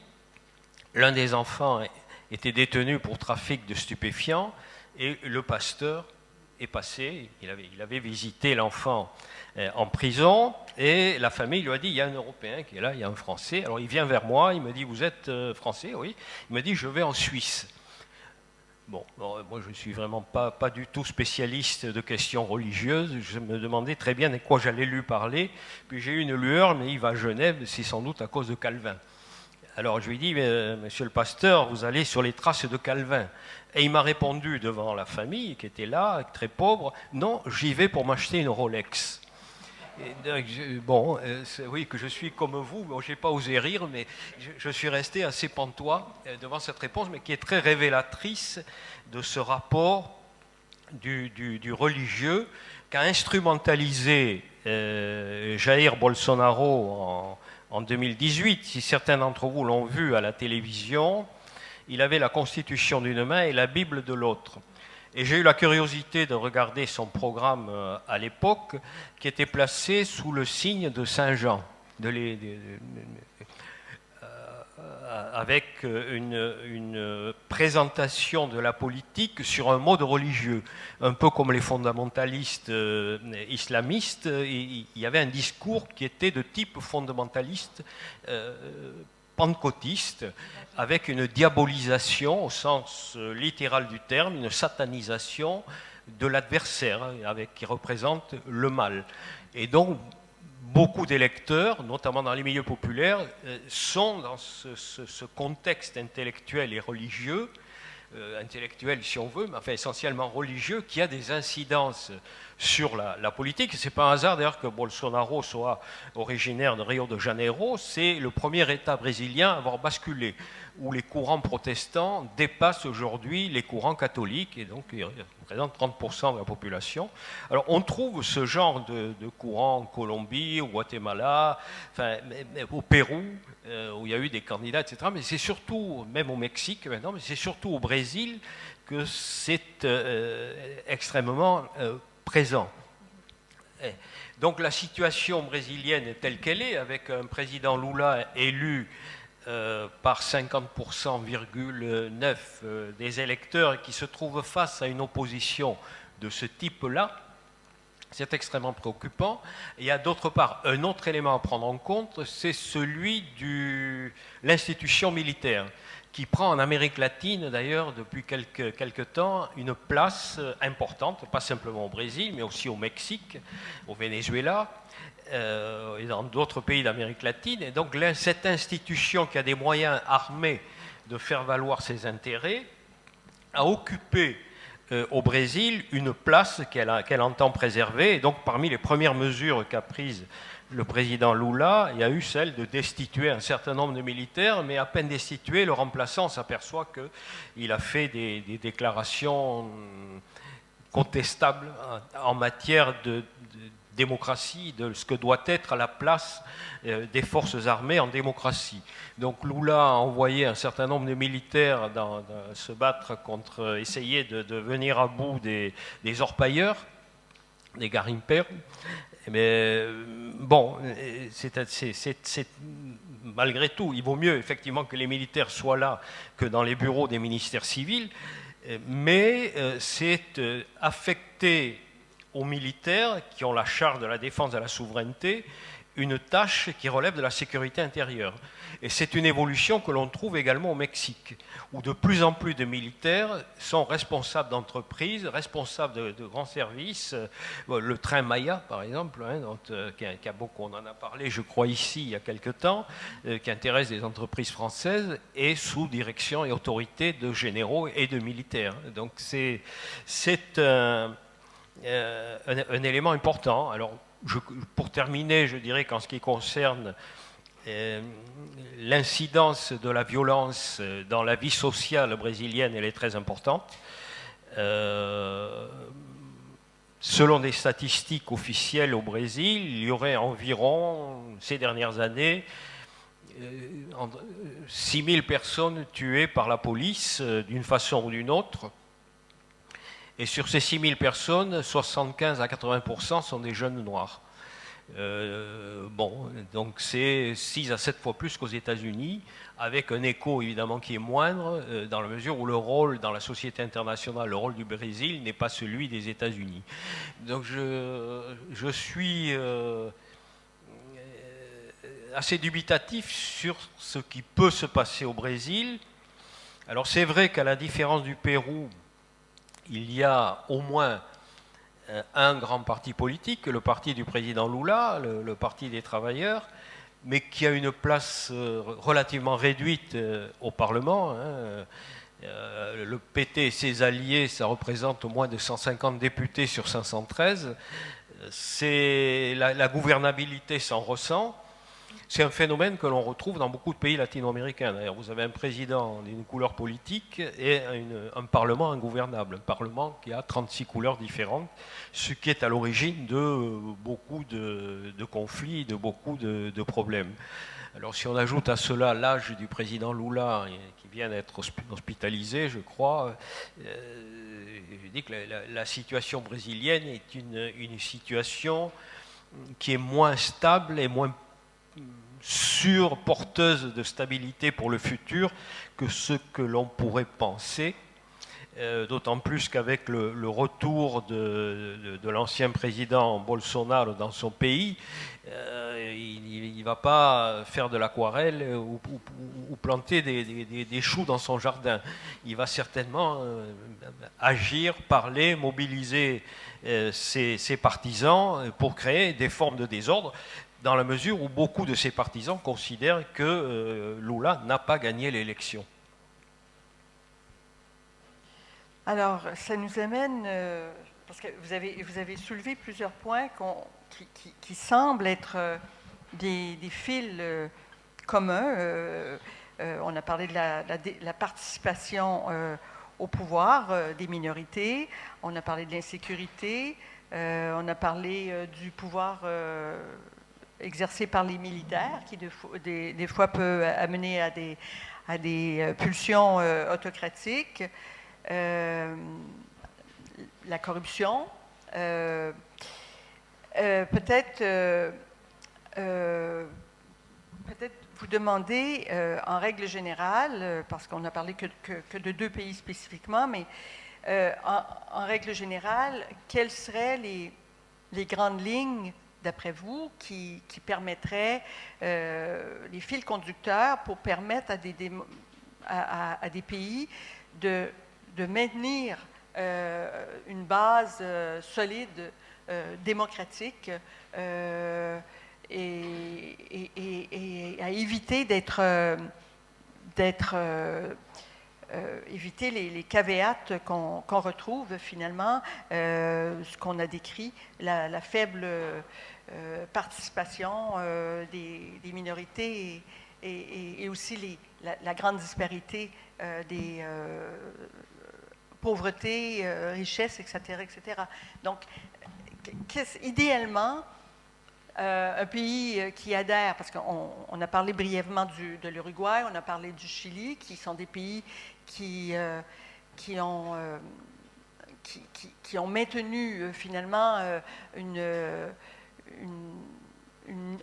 Speaker 2: L'un des enfants était détenu pour trafic de stupéfiants et le pasteur est passé. Il avait visité l'enfant en prison et la famille lui a dit, il y a un Européen qui est là, il y a un Français. Alors il vient vers moi, il me dit, vous êtes Français? Oui. Il me dit, je vais en Suisse. Bon, moi je ne suis vraiment pas du tout spécialiste de questions religieuses. Je me demandais très bien de quoi j'allais lui parler. Puis j'ai eu une lueur, mais il va à Genève, c'est sans doute à cause de Calvin. Alors je lui ai dit, monsieur le pasteur, vous allez sur les traces de Calvin. Et il m'a répondu devant la famille qui était là, très pauvre, non, j'y vais pour m'acheter une Rolex. Oui, que je suis comme vous, bon, je n'ai pas osé rire, mais je suis resté assez pantois devant cette réponse, mais qui est très révélatrice de ce rapport du religieux qu'a instrumentalisé Jair Bolsonaro en 2018. Si certains d'entre vous l'ont vu à la télévision, il avait la Constitution d'une main et la Bible de l'autre. Et j'ai eu la curiosité de regarder son programme à l'époque, qui était placé sous le signe de Saint Jean, avec une présentation de la politique sur un mode religieux. Un peu comme les fondamentalistes islamistes, il y avait un discours qui était de type fondamentaliste pentecôtiste, avec une diabolisation au sens littéral du terme, une satanisation de l'adversaire, qui représente le mal. Et donc, beaucoup d'électeurs, notamment dans les milieux populaires, sont dans ce contexte intellectuel et religieux, intellectuel si on veut, mais enfin essentiellement religieux, qui a des incidences sur la politique. Ce n'est pas un hasard d'ailleurs que Bolsonaro soit originaire de Rio de Janeiro. C'est le premier État brésilien à avoir basculé, où les courants protestants dépassent aujourd'hui les courants catholiques, et donc ils représentent 30% de la population. Alors on trouve ce genre de courant en Colombie, au Guatemala, enfin, au Pérou, où il y a eu des candidats, etc. Mais c'est surtout, même au Mexique maintenant, mais c'est surtout au Brésil que c'est extrêmement présent. Donc la situation brésilienne est telle qu'elle est, avec un président Lula élu par 50,9% des électeurs, qui se trouve face à une opposition de ce type-là, C'est extrêmement préoccupant. Il y a d'autre part un autre élément à prendre en compte, c'est celui de l'institution militaire, qui prend en Amérique latine, d'ailleurs, depuis quelque temps, une place importante, pas simplement au Brésil, mais aussi au Mexique, au Venezuela, et dans d'autres pays d'Amérique latine. Et donc, cette institution qui a des moyens armés de faire valoir ses intérêts, a occupé au Brésil une place qu'elle entend préserver. Et donc, parmi les premières mesures qu'a prises le président Lula, il y a eu celle de destituer un certain nombre de militaires, mais à peine destitué, le remplaçant s'aperçoit qu'il a fait des déclarations contestables en matière de démocratie, de ce que doit être la place des forces armées en démocratie. Donc Lula a envoyé un certain nombre de militaires se battre contre, essayer de venir à bout des orpailleurs, des garimpeiros. Mais bon, malgré tout, il vaut mieux effectivement que les militaires soient là que dans les bureaux des ministères civils, mais c'est affecté aux militaires qui ont la charge de la défense de la souveraineté une tâche qui relève de la sécurité intérieure. Et c'est une évolution que l'on trouve également au Mexique, où de plus en plus de militaires sont responsables d'entreprises, responsables de grands services. Le train Maya, par exemple, qui a beaucoup, on en a parlé, je crois, ici, il y a quelque temps, qui intéresse des entreprises françaises, et sous direction et autorité de généraux et de militaires. Donc c'est un élément important. Alors, pour terminer, je dirais qu'en ce qui concerne l'incidence de la violence dans la vie sociale brésilienne, elle est très importante. Selon des statistiques officielles au Brésil, il y aurait environ, ces dernières années, 6 000 personnes tuées par la police d'une façon ou d'une autre. Et sur ces 6 000 personnes, 75 à 80% sont des jeunes noirs. Donc c'est 6 à 7 fois plus qu'aux États-Unis, avec un écho évidemment qui est moindre, dans la mesure où le rôle dans la société internationale, le rôle du Brésil n'est pas celui des États-Unis. Donc je suis assez dubitatif sur ce qui peut se passer au Brésil. Alors c'est vrai qu'à la différence du Pérou, il y a au moins un grand parti politique, le parti du président Lula, le Parti des travailleurs, mais qui a une place relativement réduite au Parlement. Le PT et ses alliés, ça représente au moins de 150 députés sur 513. La gouvernabilité s'en ressent. C'est un phénomène que l'on retrouve dans beaucoup de pays latino-américains. D'ailleurs, vous avez un président d'une couleur politique et un parlement ingouvernable. Un parlement qui a 36 couleurs différentes, ce qui est à l'origine de beaucoup de conflits, de beaucoup de problèmes. Alors, si on ajoute à cela l'âge du président Lula, qui vient d'être hospitalisé, je crois, je dis que la situation brésilienne est une situation qui est moins stable et moins porteuse de stabilité pour le futur que ce que l'on pourrait penser, d'autant plus qu'avec le retour de l'ancien président Bolsonaro dans son pays, il ne va pas faire de l'aquarelle ou planter des choux dans son jardin. Il va certainement agir, parler, mobiliser ses partisans pour créer des formes de désordre, dans la mesure où beaucoup de ses partisans considèrent que Lula n'a pas gagné l'élection.
Speaker 1: Alors, ça nous amène, parce que vous avez soulevé plusieurs points qui semblent être des fils communs. On a parlé de la participation au pouvoir des minorités, on a parlé de l'insécurité, on a parlé du pouvoir exercé par les militaires, qui des fois peut amener à des pulsions autocratiques, la corruption, peut-être vous demander, en règle générale, parce qu'on n'a parlé que de 2 pays spécifiquement, mais en règle générale, quels seraient les grandes lignes, d'après vous, qui permettraient, les fils conducteurs pour permettre à des pays de maintenir une base solide, démocratique, et à éviter éviter les caveats qu'on retrouve finalement, ce qu'on a décrit, la faible participation des minorités et aussi la grande disparité des pauvreté, richesse, etc., etc. Donc, idéalement, un pays qui adhère, parce qu'on a parlé brièvement de l'Uruguay, on a parlé du Chili, qui sont des pays qui ont maintenu finalement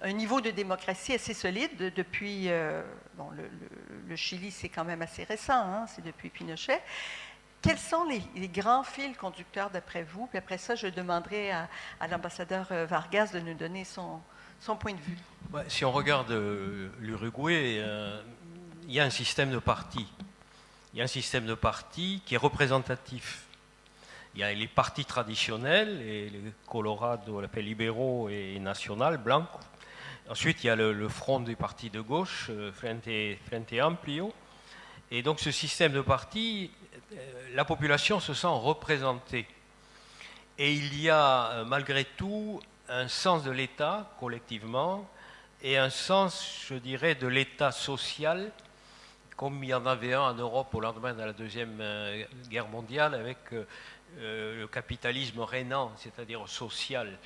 Speaker 1: un niveau de démocratie assez solide depuis... bon, le Chili, c'est quand même assez récent, hein, c'est depuis Pinochet. Quels sont les grands fils conducteurs d'après vous? Puis après ça, je demanderai à l'ambassadeur Vargas de nous donner son point de vue.
Speaker 2: Ouais, si on regarde l'Uruguay, il y a un système de partis. Il y a un système de partis qui est représentatif. Il y a les partis traditionnels, les Colorado, on l'appelle libéraux et national, blanc. Ensuite, il y a le front des partis de gauche, Frente Amplio. Et donc, ce système de partis, la population se sent représentée. Et il y a, malgré tout, un sens de l'État, collectivement, et un sens, je dirais, de l'État social, comme il y en avait un en Europe au lendemain de la Deuxième Guerre mondiale, avec le capitalisme régnant, c'est-à-dire social,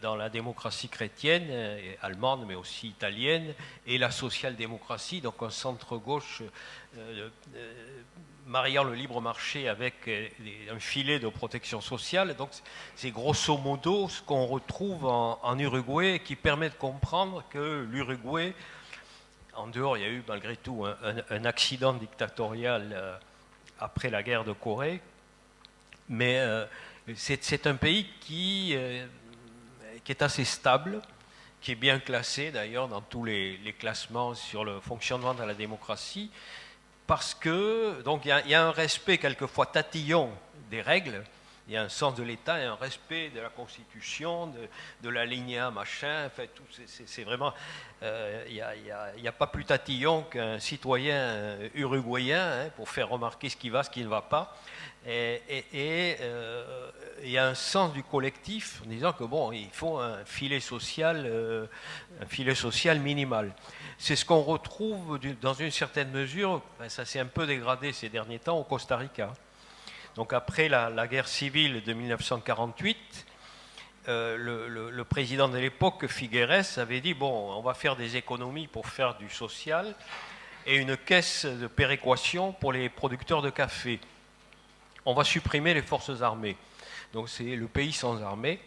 Speaker 2: dans la démocratie chrétienne, allemande, mais aussi italienne, et la social-démocratie, donc un centre-gauche mariant le libre marché avec un filet de protection sociale. Donc c'est grosso modo ce qu'on retrouve en Uruguay, qui permet de comprendre que l'Uruguay, en dehors, il y a eu malgré tout un accident dictatorial après la guerre de Corée, mais c'est un pays qui est assez stable, qui est bien classé d'ailleurs dans tous les classements sur le fonctionnement de la démocratie, parce que donc il y a un respect quelquefois tatillon des règles, il y a un sens de l'État et un respect de la Constitution, de l'alinéa, machin, enfin, c'est vraiment... Il n'y a pas plus tatillon qu'un citoyen uruguayen, hein, pour faire remarquer ce qui va, ce qui ne va pas. Et il y a un sens du collectif en disant que bon, il faut un filet social minimal. C'est ce qu'on retrouve dans une certaine mesure, ça s'est un peu dégradé ces derniers temps au Costa Rica. Donc après la guerre civile de 1948, le président de l'époque, Figueres, avait dit bon, on va faire des économies pour faire du social et une caisse de péréquation pour les producteurs de café. On va supprimer les forces armées. Donc c'est le pays sans armée.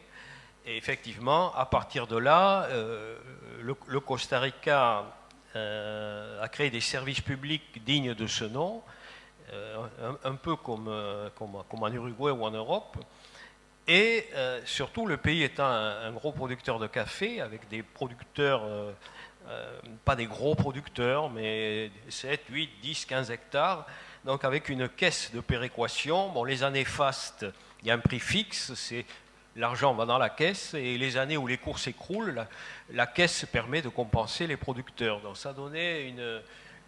Speaker 2: Et effectivement, à partir de là, le Costa Rica a créé des services publics dignes de ce nom, un peu comme en Uruguay ou en Europe. Et surtout, le pays étant un gros producteur de café, avec des producteurs, pas des gros producteurs, mais 7, 8, 10, 15 hectares, donc avec une caisse de péréquation. Bon, les années fastes, il y a un prix fixe, c'est l'argent va dans la caisse, et les années où les cours s'écroulent, la caisse permet de compenser les producteurs. Donc ça donnait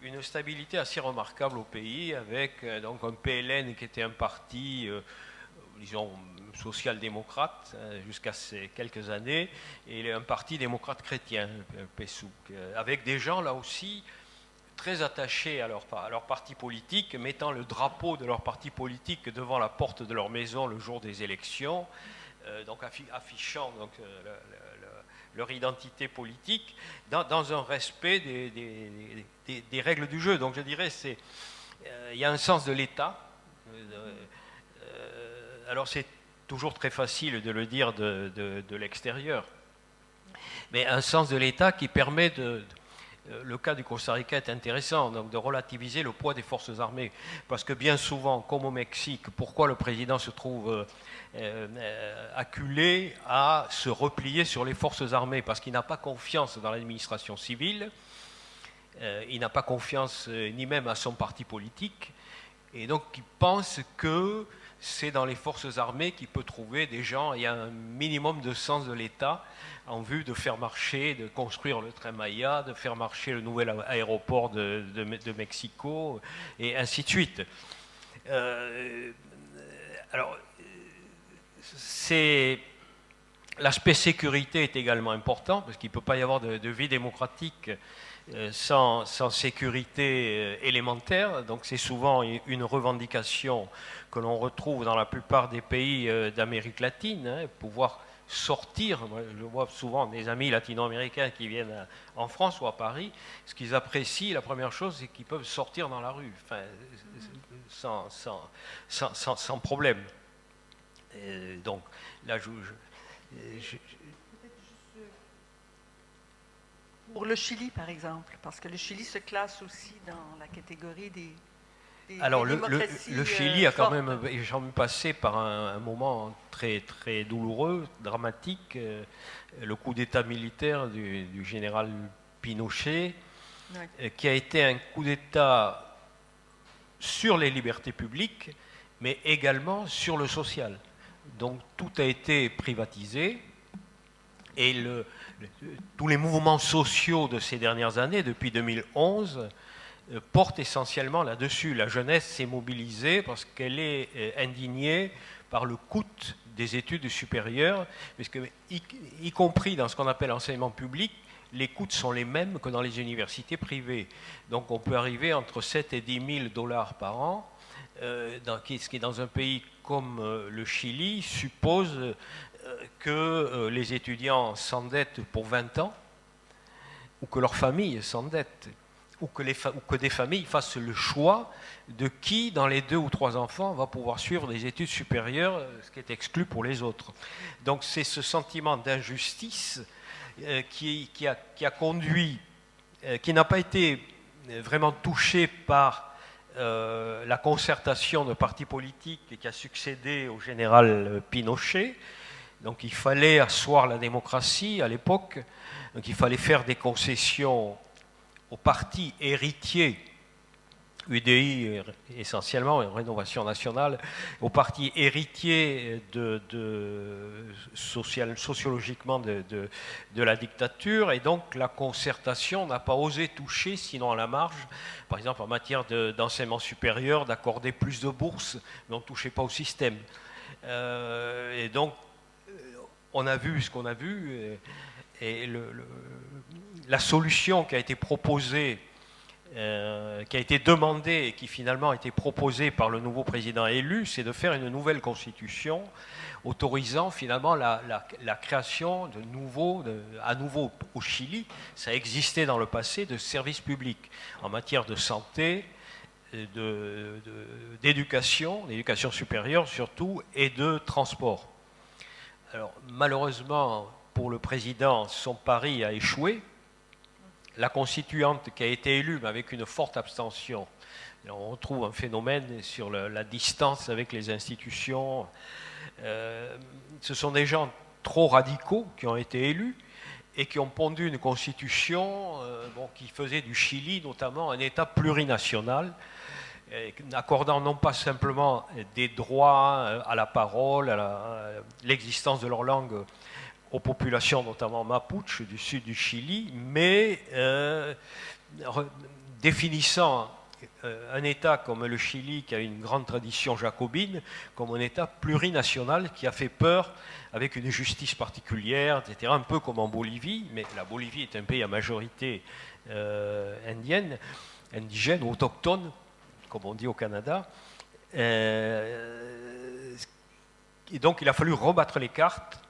Speaker 2: une stabilité assez remarquable au pays, avec donc un PLN qui était un parti, disons, social-démocrate jusqu'à ces quelques années, et un parti démocrate chrétien, PSUC, avec des gens là aussi très attachés à leur parti politique, mettant le drapeau de leur parti politique devant la porte de leur maison le jour des élections, donc affichant donc, leur identité politique dans un respect des règles du jeu. Donc je dirais il y a un sens de l'État. Alors c'est toujours très facile de le dire de l'extérieur, mais un sens de l'État qui permet le cas du Costa Rica est intéressant, donc de relativiser le poids des forces armées. Parce que bien souvent, comme au Mexique, pourquoi le président se trouve acculé à se replier sur les forces armées? Parce qu'il n'a pas confiance dans l'administration civile, il n'a pas confiance ni même à son parti politique, et donc il pense que c'est dans les forces armées qu'il peut trouver des gens et un minimum de sens de l'État en vue de faire marcher, de construire le train Maya, de faire marcher le nouvel aéroport de Mexico, et ainsi de suite. Alors, l'aspect sécurité est également important, parce qu'il ne peut pas y avoir de vie démocratique sans sécurité élémentaire. Donc c'est souvent une revendication que l'on retrouve dans la plupart des pays d'Amérique latine, hein, pouvoir sortir. Moi, je vois souvent des amis latino-américains qui viennent en France ou à Paris. Ce qu'ils apprécient, la première chose, c'est qu'ils peuvent sortir dans la rue, enfin, sans problème. Et donc là,
Speaker 1: pour le Chili, par exemple, parce que le Chili se classe aussi dans la catégorie des
Speaker 2: alors,
Speaker 1: démocraties
Speaker 2: le Chili a quand
Speaker 1: fortes.
Speaker 2: même passé par un moment très, très douloureux, dramatique, le coup d'État militaire du général Pinochet, qui a été un coup d'État sur les libertés publiques, mais également sur le social. Donc tout a été privatisé, et tous les mouvements sociaux de ces dernières années, depuis 2011, portent essentiellement là-dessus. La jeunesse s'est mobilisée parce qu'elle est indignée par le coût des études supérieures, puisque, y compris dans ce qu'on appelle l'enseignement public, les coûts sont les mêmes que dans les universités privées. Donc on peut arriver entre 7 et 10 000 dollars par an, ce qui dans un pays comme le Chili suppose que les étudiants s'endettent pour 20 ans, ou que leurs familles s'endettent, ou que des familles fassent le choix de qui, dans les 2 ou 3 enfants, va pouvoir suivre des études supérieures, ce qui est exclu pour les autres. Donc c'est ce sentiment d'injustice qui a conduit, qui n'a pas été vraiment touché par la concertation de partis politiques qui a succédé au général Pinochet. Donc il fallait asseoir la démocratie à l'époque, donc il fallait faire des concessions aux partis héritiers, UDI essentiellement, Rénovation nationale, aux partis héritiers sociologiquement de la dictature, et donc la concertation n'a pas osé toucher, sinon à la marge, par exemple en matière d'enseignement supérieur, d'accorder plus de bourses, mais on ne touchait pas au système. Et donc on a vu ce qu'on a vu, et la solution qui a été proposée, qui a été demandée et qui finalement a été proposée par le nouveau président élu, c'est de faire une nouvelle constitution autorisant finalement la création à nouveau au Chili, ça existait dans le passé, de services publics en matière de santé, d'éducation supérieure surtout, et de transport. Alors, malheureusement, pour le président, son pari a échoué. La constituante qui a été élue, mais avec une forte abstention, on retrouve un phénomène sur la distance avec les institutions. Ce sont des gens trop radicaux qui ont été élus et qui ont pondu une constitution qui faisait du Chili notamment un État plurinational, accordant non pas simplement des droits à la parole, à l'existence de leur langue aux populations notamment mapuche du sud du Chili, mais définissant un État comme le Chili, qui a une grande tradition jacobine, comme un État plurinational qui a fait peur, avec une justice particulière, etc., un peu comme en Bolivie, mais la Bolivie est un pays à majorité indigène ou autochtone, comme on dit au Canada. Et donc il a fallu rebattre les cartes.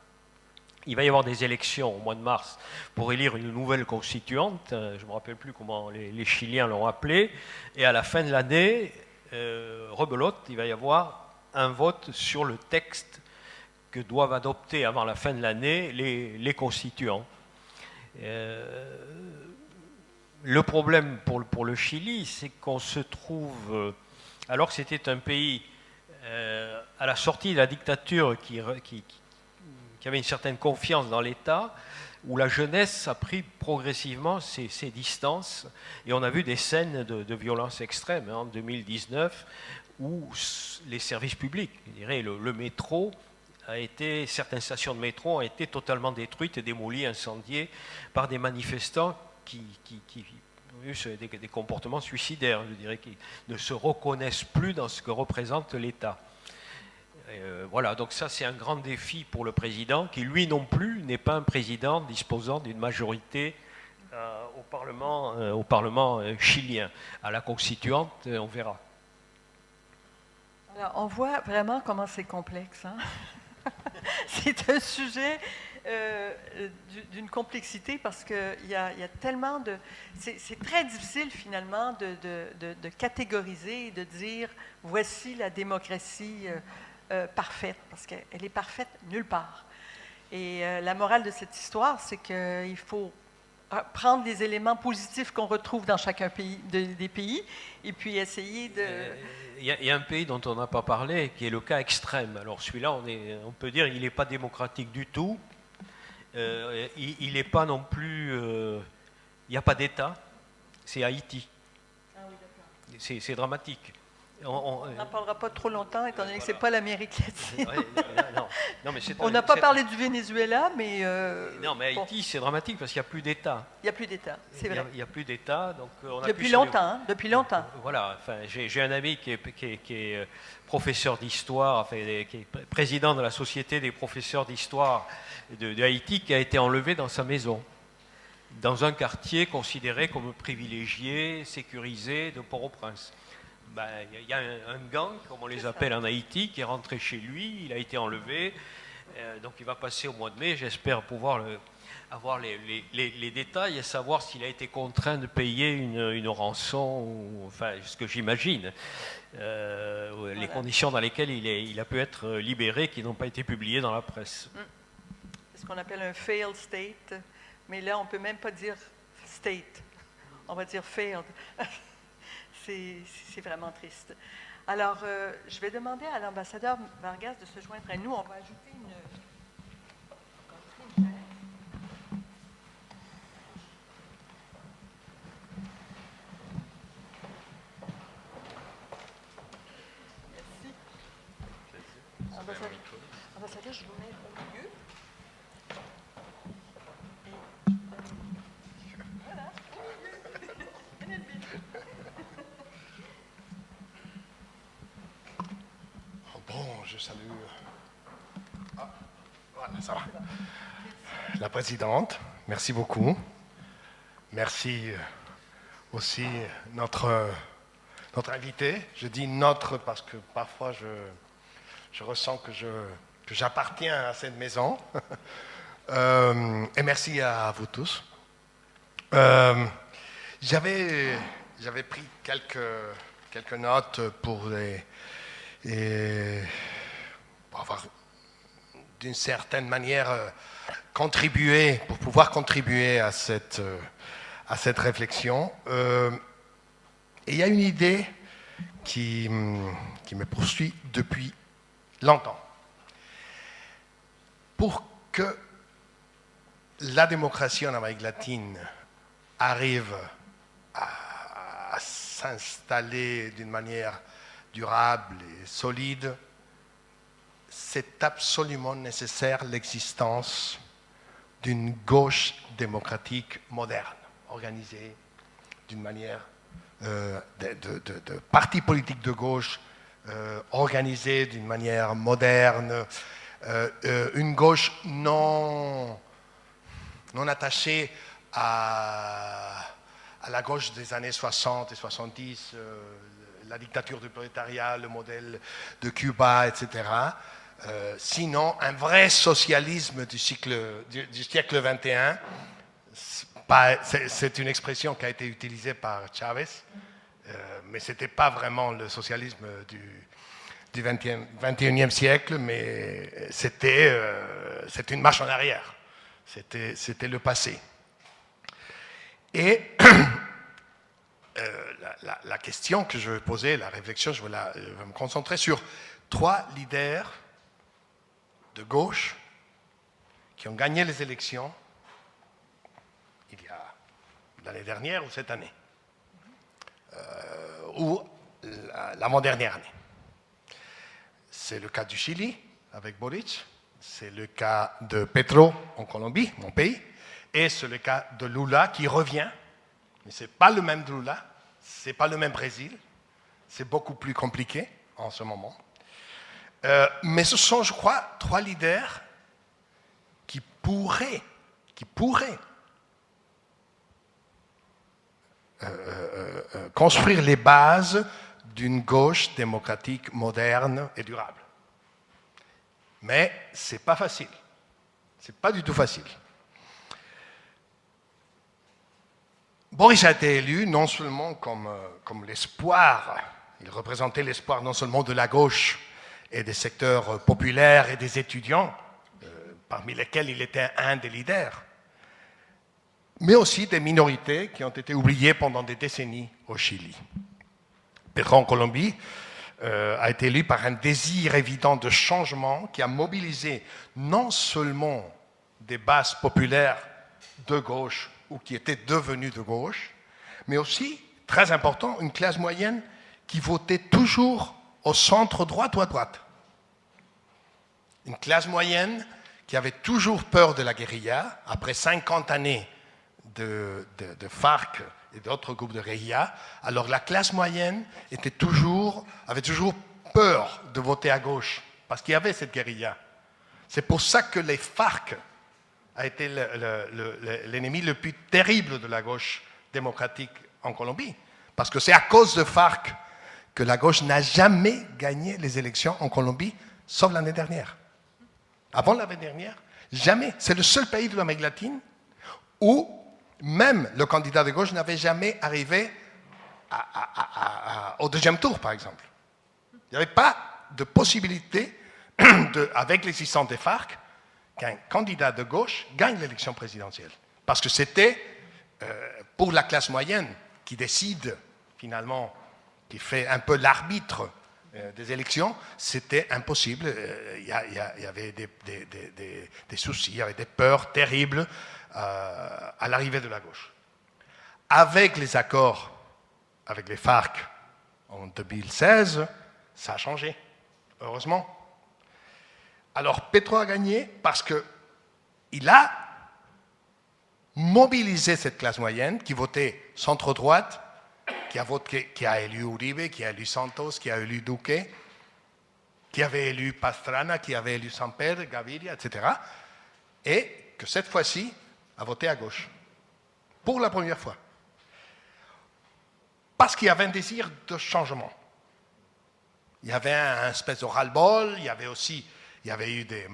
Speaker 2: Il va y avoir des élections au mois de mars pour élire une nouvelle constituante. Je ne me rappelle plus comment les Chiliens l'ont appelée. Et à la fin de l'année, rebelote, il va y avoir un vote sur le texte que doivent adopter avant la fin de l'année les constituants. le problème pour le Chili, c'est qu'on se trouve, alors que c'était un pays à la sortie de la dictature qui avait une certaine confiance dans l'État, où la jeunesse a pris progressivement ses distances, et on a vu des scènes de violence extrême en 2019, où les services publics, je dirais le métro, certaines stations de métro ont été totalement détruites et démolies, incendiées par des manifestants qui ont eu des comportements suicidaires, je dirais, qui ne se reconnaissent plus dans ce que représente l'État. Voilà, donc ça c'est un grand défi pour le président, qui lui non plus n'est pas un président disposant d'une majorité au Parlement chilien. À la constituante, on verra.
Speaker 1: Alors, on voit vraiment comment c'est complexe. Hein? C'est un sujet d'une complexité parce qu'il y a tellement de... C'est très difficile finalement de catégoriser et de dire voici la démocratie parfaite, parce qu'elle est parfaite nulle part. Et la morale de cette histoire, c'est qu'il faut prendre les éléments positifs qu'on retrouve dans chacun des pays et puis essayer de...
Speaker 2: Il y a un pays dont on n'a pas parlé, qui est le cas extrême. Alors celui-là, on peut dire qu'il n'est pas démocratique du tout. Il n'est pas non plus... il n'y a pas d'État. C'est Haïti.
Speaker 1: Ah oui, d'accord.
Speaker 2: C'est dramatique.
Speaker 1: On n'en parlera pas trop longtemps, étant donné que ce n'est pas l'Amérique latine.
Speaker 2: Non, mais
Speaker 1: on n'a pas parlé du Venezuela, mais...
Speaker 2: non, mais Haïti, c'est dramatique parce qu'il n'y a plus d'État.
Speaker 1: Il n'y a plus d'État, c'est vrai.
Speaker 2: Il n'y a plus d'État. Donc
Speaker 1: depuis longtemps, depuis longtemps.
Speaker 2: Voilà, enfin, j'ai un ami qui est professeur d'histoire, enfin, qui est président de la Société des professeurs d'histoire de Haïti, qui a été enlevé dans sa maison, dans un quartier considéré comme privilégié, sécurisé de Port-au-Prince. Il y a un gang, comme on les appelle en Haïti, qui est rentré chez lui, il a été enlevé, donc il va passer au mois de mai, j'espère pouvoir avoir les détails et savoir s'il a été contraint de payer une rançon, ou, enfin ce que j'imagine, les conditions dans lesquelles il a pu être libéré, qui n'ont pas été publiées dans la presse.
Speaker 1: C'est ce qu'on appelle un failed state, mais là on ne peut même pas dire state, on va dire failed. C'est vraiment triste. Alors, je vais demander à l'ambassadeur Vargas de se joindre à nous. On va ajouter une chaise. Merci. Ambassadeur, je vous mets au milieu. Voilà.
Speaker 3: Bon, je salue. Voilà, ça va. La présidente, merci beaucoup. Merci aussi notre invité. Je dis notre parce que parfois je ressens que j'appartiens à cette maison. Et merci à vous tous. J'avais pris quelques notes pour avoir d'une certaine manière pour pouvoir contribuer à cette réflexion. Et il y a une idée qui me poursuit depuis longtemps. Pour que la démocratie en Amérique latine arrive à s'installer d'une manière durable et solide, c'est absolument nécessaire l'existence d'une gauche démocratique moderne, organisée d'une manière de partis politiques de gauche organisés d'une manière moderne, une gauche non attachée à la gauche des années 60 et 70, la dictature du prolétariat, le modèle de Cuba, etc. Sinon, un vrai socialisme du siècle XXI. C'est une expression qui a été utilisée par Chavez, mais ce n'était pas vraiment le socialisme du XXIe siècle, mais c'était une marche en arrière. C'était le passé. Et la question que je vais poser, la réflexion, je vais me concentrer sur 3 leaders de gauche qui ont gagné les élections l'année dernière ou cette année, ou l'avant-dernière année. C'est le cas du Chili avec Boric, c'est le cas de Petro en Colombie, mon pays, et c'est le cas de Lula qui revient, mais ce n'est pas le même Lula, ce n'est pas le même Brésil, c'est beaucoup plus compliqué en ce moment. Mais ce sont, je crois, 3 leaders qui pourraient construire les bases d'une gauche démocratique moderne et durable. Mais ce n'est pas facile. Ce n'est pas du tout facile. Boris a été élu non seulement comme l'espoir, il représentait l'espoir non seulement de la gauche et des secteurs populaires et des étudiants, parmi lesquels il était un des leaders, mais aussi des minorités qui ont été oubliées pendant des décennies au Chili. Petro en Colombie a été élu par un désir évident de changement qui a mobilisé non seulement des bases populaires de gauche ou qui étaient devenues de gauche, mais aussi, très important, une classe moyenne qui votait toujours au centre droite ou à droite. Une classe moyenne qui avait toujours peur de la guérilla, après 50 années de FARC et d'autres groupes de guérilla, alors la classe moyenne avait toujours peur de voter à gauche, parce qu'il y avait cette guérilla. C'est pour ça que les FARC a été l'ennemi le plus terrible de la gauche démocratique en Colombie, parce que c'est à cause de FARC que la gauche n'a jamais gagné les élections en Colombie, sauf l'année dernière. Avant l'année dernière, jamais. C'est le seul pays de l'Amérique latine où même le candidat de gauche n'avait jamais arrivé au deuxième tour, par exemple. Il n'y avait pas de possibilité, avec l'existence des FARC, qu'un candidat de gauche gagne l'élection présidentielle. Parce que c'était pour la classe moyenne qui décide, finalement, qui fait un peu l'arbitre des élections, c'était impossible. Il y avait des soucis, il y avait des peurs terribles à l'arrivée de la gauche. Avec les accords avec les FARC en 2016, ça a changé, heureusement. Alors Petro a gagné parce qu'il a mobilisé cette classe moyenne qui votait centre-droite, qui a élu Uribe, qui a élu Santos, qui a élu Duque, qui avait élu Pastrana, qui avait élu Samper, Gaviria, etc. Et que cette fois-ci a voté à gauche, pour la première fois. Parce qu'il y avait un désir de changement. Il y avait un espèce de ras-le-bol, il y avait eu des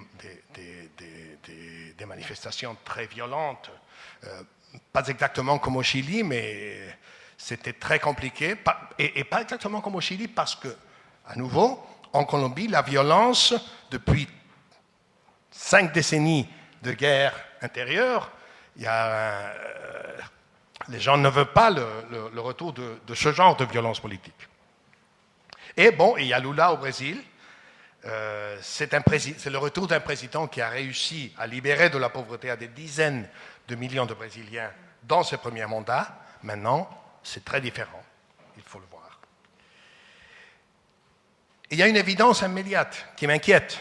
Speaker 3: manifestations très violentes, pas exactement comme au Chili, mais c'était très compliqué, et pas exactement comme au Chili, parce que, à nouveau, en Colombie, la violence, depuis 5 décennies de guerre intérieure, les gens ne veulent pas le retour de ce genre de violence politique. Et bon, il y a Lula au Brésil. C'est le retour d'un président qui a réussi à libérer de la pauvreté à des dizaines de millions de Brésiliens dans ses premiers mandats. Maintenant, c'est très différent. Il faut le voir. Et il y a une évidence immédiate qui m'inquiète.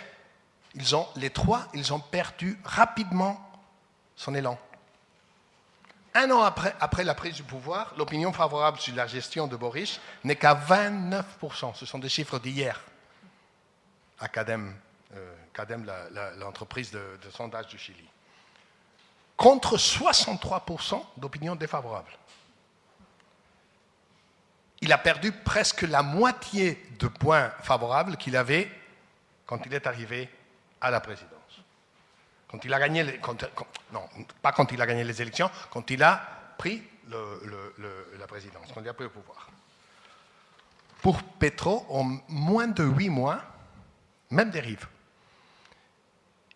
Speaker 3: Les trois ont perdu rapidement son élan. 1 an après la prise du pouvoir, l'opinion favorable sur la gestion de Boris n'est qu'à 29%. Ce sont des chiffres d'hier. À CADEM, l'entreprise de sondage du Chili. Contre 63% d'opinion défavorable. Il a perdu presque la moitié de points favorables qu'il avait quand il est arrivé à la présidence. Quand il a gagné pas quand il a gagné les élections, quand il a pris la présidence, quand il a pris le pouvoir. Pour Petro, en moins de 8 mois, même dérive.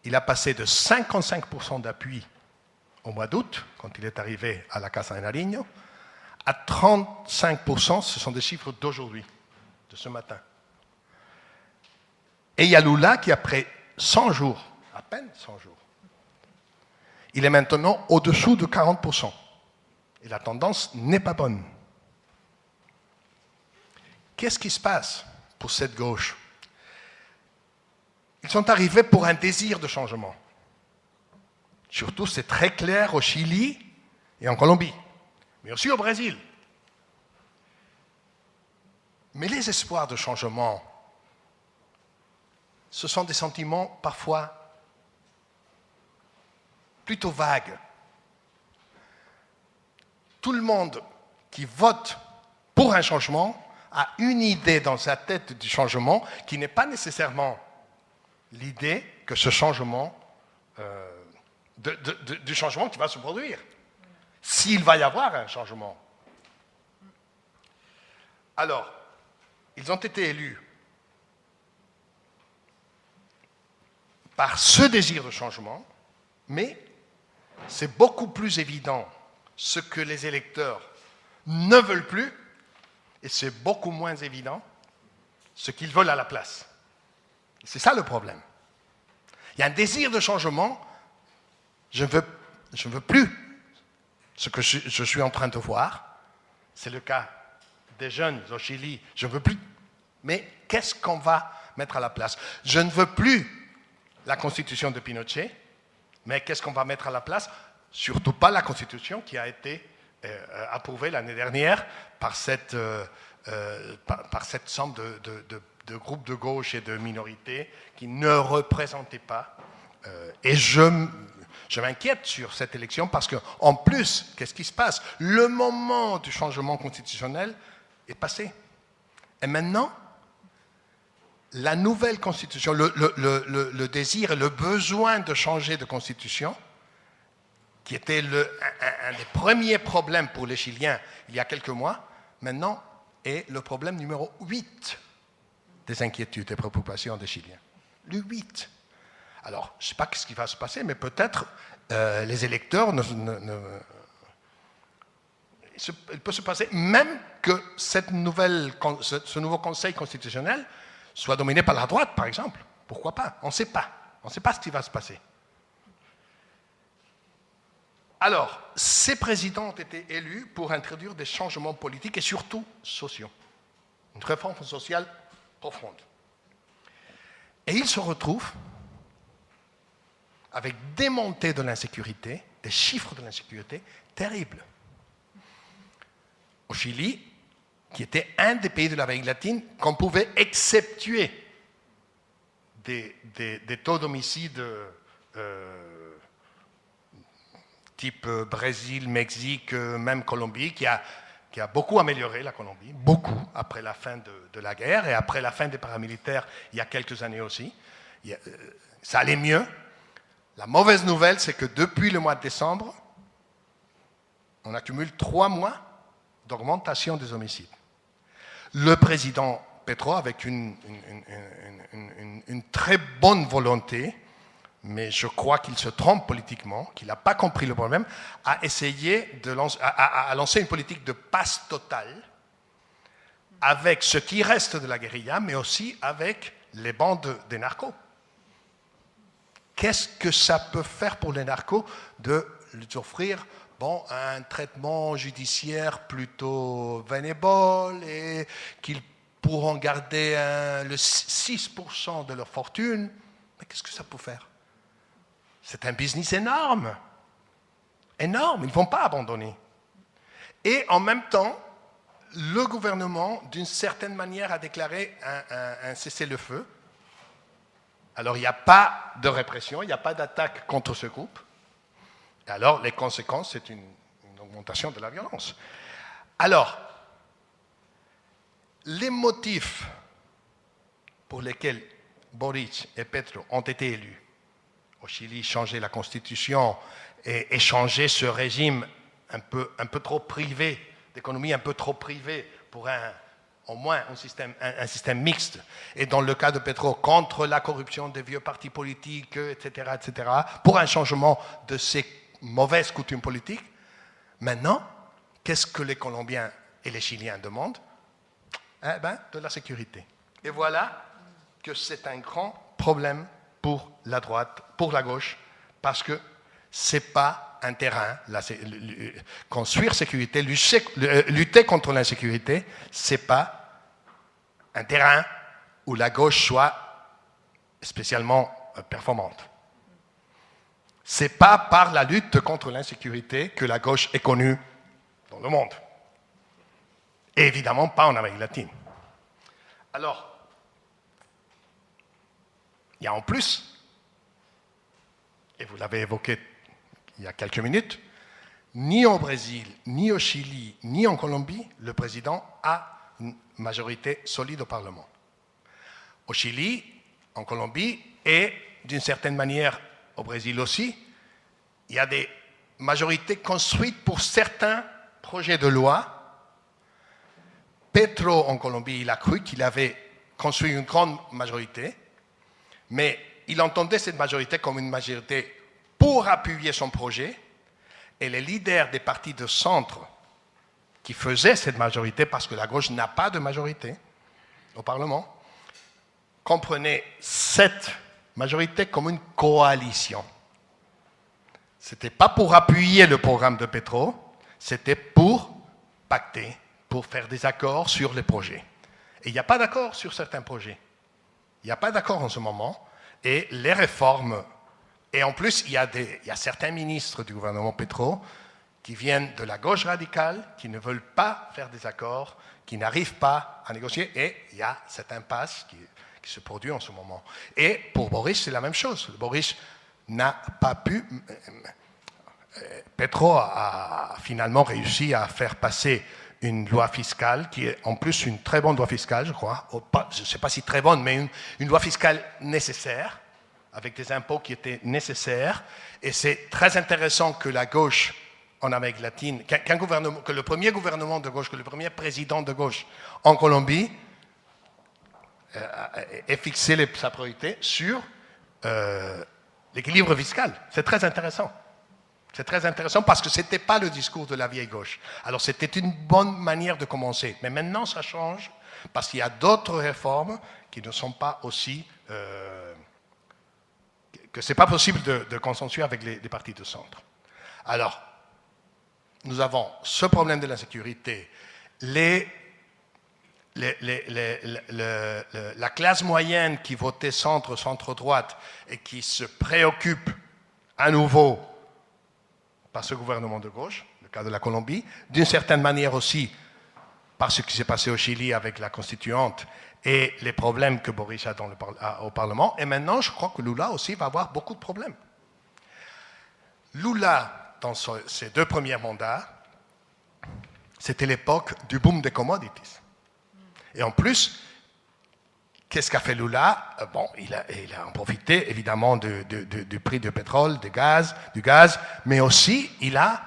Speaker 3: Il a passé de 55% d'appui au mois d'août, quand il est arrivé à la Casa de Nariño, à 35%, ce sont des chiffres d'aujourd'hui, de ce matin. Et il y a Lula qui, après 100 jours, à peine 100 jours, il est maintenant au-dessous de 40%. Et la tendance n'est pas bonne. Qu'est-ce qui se passe pour cette gauche? Ils sont arrivés pour un désir de changement. Surtout, c'est très clair au Chili et en Colombie, mais aussi au Brésil. Mais les espoirs de changement, ce sont des sentiments parfois plutôt vagues. Tout le monde qui vote pour un changement a une idée dans sa tête du changement qui n'est pas nécessairement l'idée que ce changement, du changement qui va se produire, s'il va y avoir un changement. Alors, ils ont été élus par ce désir de changement, mais c'est beaucoup plus évident ce que les électeurs ne veulent plus, et c'est beaucoup moins évident ce qu'ils veulent à la place. C'est ça le problème. Il y a un désir de changement, je ne veux plus ce que je suis en train de voir, c'est le cas des jeunes au Chili, je ne veux plus, mais qu'est-ce qu'on va mettre à la place? Je ne veux plus la constitution de Pinochet, mais qu'est-ce qu'on va mettre à la place? Surtout pas la constitution qui a été approuvée l'année dernière par cette somme de groupes de gauche et de minorités qui ne représentaient pas. Et je m'inquiète sur cette élection parce qu'en plus, qu'est-ce qui se passe? Le moment du changement constitutionnel est passé. Et maintenant, la nouvelle constitution, le désir et le besoin de changer de constitution, qui était un des premiers problèmes pour les Chiliens il y a quelques mois, maintenant est le problème numéro 8 des inquiétudes et préoccupations des Chiliens. Le 8. Alors, je ne sais pas ce qui va se passer, mais peut-être les électeurs il peut se passer même que ce nouveau Conseil constitutionnel soit dominé par la droite, par exemple. Pourquoi pas? On ne sait pas. On ne sait pas ce qui va se passer. Alors, ces présidents ont été élus pour introduire des changements politiques et surtout sociaux. Une réforme sociale profonde. Et ils se retrouvent avec des montées de l'insécurité, des chiffres de l'insécurité terribles. Au Chili, qui était un des pays de l'Amérique latine qu'on pouvait exceptuer des taux d'homicide type Brésil, Mexique, même Colombie, qui a beaucoup amélioré la Colombie, beaucoup, après la fin de la guerre et après la fin des paramilitaires il y a quelques années aussi. Ça allait mieux. La mauvaise nouvelle, c'est que depuis le mois de décembre, on accumule 3 mois d'augmentation des homicides. Le président Petro, avec une très bonne volonté, mais je crois qu'il se trompe politiquement, qu'il n'a pas compris le problème, a essayé de lancer une politique de passe totale avec ce qui reste de la guérilla, mais aussi avec les bandes des narcos. Qu'est-ce que ça peut faire pour les narcos de leur offrir un traitement judiciaire plutôt bénévole et qu'ils pourront garder le 6% de leur fortune? Mais qu'est-ce que ça peut faire? C'est un business énorme. Énorme, ils ne vont pas abandonner. Et en même temps, le gouvernement, d'une certaine manière, a déclaré un cessez-le-feu. Alors, il n'y a pas de répression, il n'y a pas d'attaque contre ce groupe. Et alors, les conséquences, c'est une augmentation de la violence. Alors, les motifs pour lesquels Boric et Petro ont été élus, au Chili, changer la constitution et changer ce régime un peu trop privé, d'économie un peu trop privée pour au moins un système mixte. Et dans le cas de Petro, contre la corruption des vieux partis politiques, etc., pour un changement de ces mauvaises coutumes politiques. Maintenant, qu'est-ce que les Colombiens et les Chiliens demandent? De la sécurité. Et voilà que c'est un grand problème pour la droite, pour la gauche, parce que ce n'est pas un terrain. Construire sécurité, lutter contre l'insécurité, ce n'est pas un terrain où la gauche soit spécialement performante. Ce n'est pas par la lutte contre l'insécurité que la gauche est connue dans le monde. Et évidemment pas en Amérique latine. Alors, il y a en plus, et vous l'avez évoqué il y a quelques minutes, ni au Brésil, ni au Chili, ni en Colombie, le président a une majorité solide au Parlement. Au Chili, en Colombie et d'une certaine manière au Brésil aussi, il y a des majorités construites pour certains projets de loi. Petro, en Colombie, il a cru qu'il avait construit une grande majorité, mais il entendait cette majorité comme une majorité pour appuyer son projet, et les leaders des partis de centre qui faisaient cette majorité, parce que la gauche n'a pas de majorité au Parlement, comprenaient cette majorité comme une coalition. Ce n'était pas pour appuyer le programme de Petro, c'était pour pacter, pour faire des accords sur les projets. Et il n'y a pas d'accord sur certains projets. Il n'y a pas d'accord en ce moment. Et les réformes... Et en plus, il y a certains ministres du gouvernement Petro qui viennent de la gauche radicale, qui ne veulent pas faire des accords, qui n'arrivent pas à négocier. Et il y a cette impasse qui se produit en ce moment. Et pour Boris, c'est la même chose. Boris n'a pas pu... Petro a finalement réussi à faire passer une loi fiscale qui est en plus une très bonne loi fiscale, je crois. Je ne sais pas si très bonne, mais une loi fiscale nécessaire, avec des impôts qui étaient nécessaires. Et c'est très intéressant que la gauche en Amérique latine, que le premier gouvernement de gauche, que le premier président de gauche en Colombie ait fixé sa priorité sur l'équilibre fiscal. C'est très intéressant. C'est très intéressant parce que ce n'était pas le discours de la vieille gauche. Alors c'était une bonne manière de commencer. Mais maintenant ça change parce qu'il y a d'autres réformes qui ne sont pas aussi... que ce n'est pas possible de consensuer avec les partis de centre. Alors, nous avons ce problème de l'insécurité. La classe moyenne qui votait centre-droite et qui se préoccupe à nouveau par ce gouvernement de gauche, le cas de la Colombie, d'une certaine manière aussi par ce qui s'est passé au Chili avec la constituante et les problèmes que Boris a au Parlement. Et maintenant, je crois que Lula aussi va avoir beaucoup de problèmes. Lula, dans ses 2 premiers mandats, c'était l'époque du boom des commodities. Et en plus, qu'est-ce qu'a fait Lula? Il a en profité évidemment du prix du pétrole, du gaz, mais aussi il a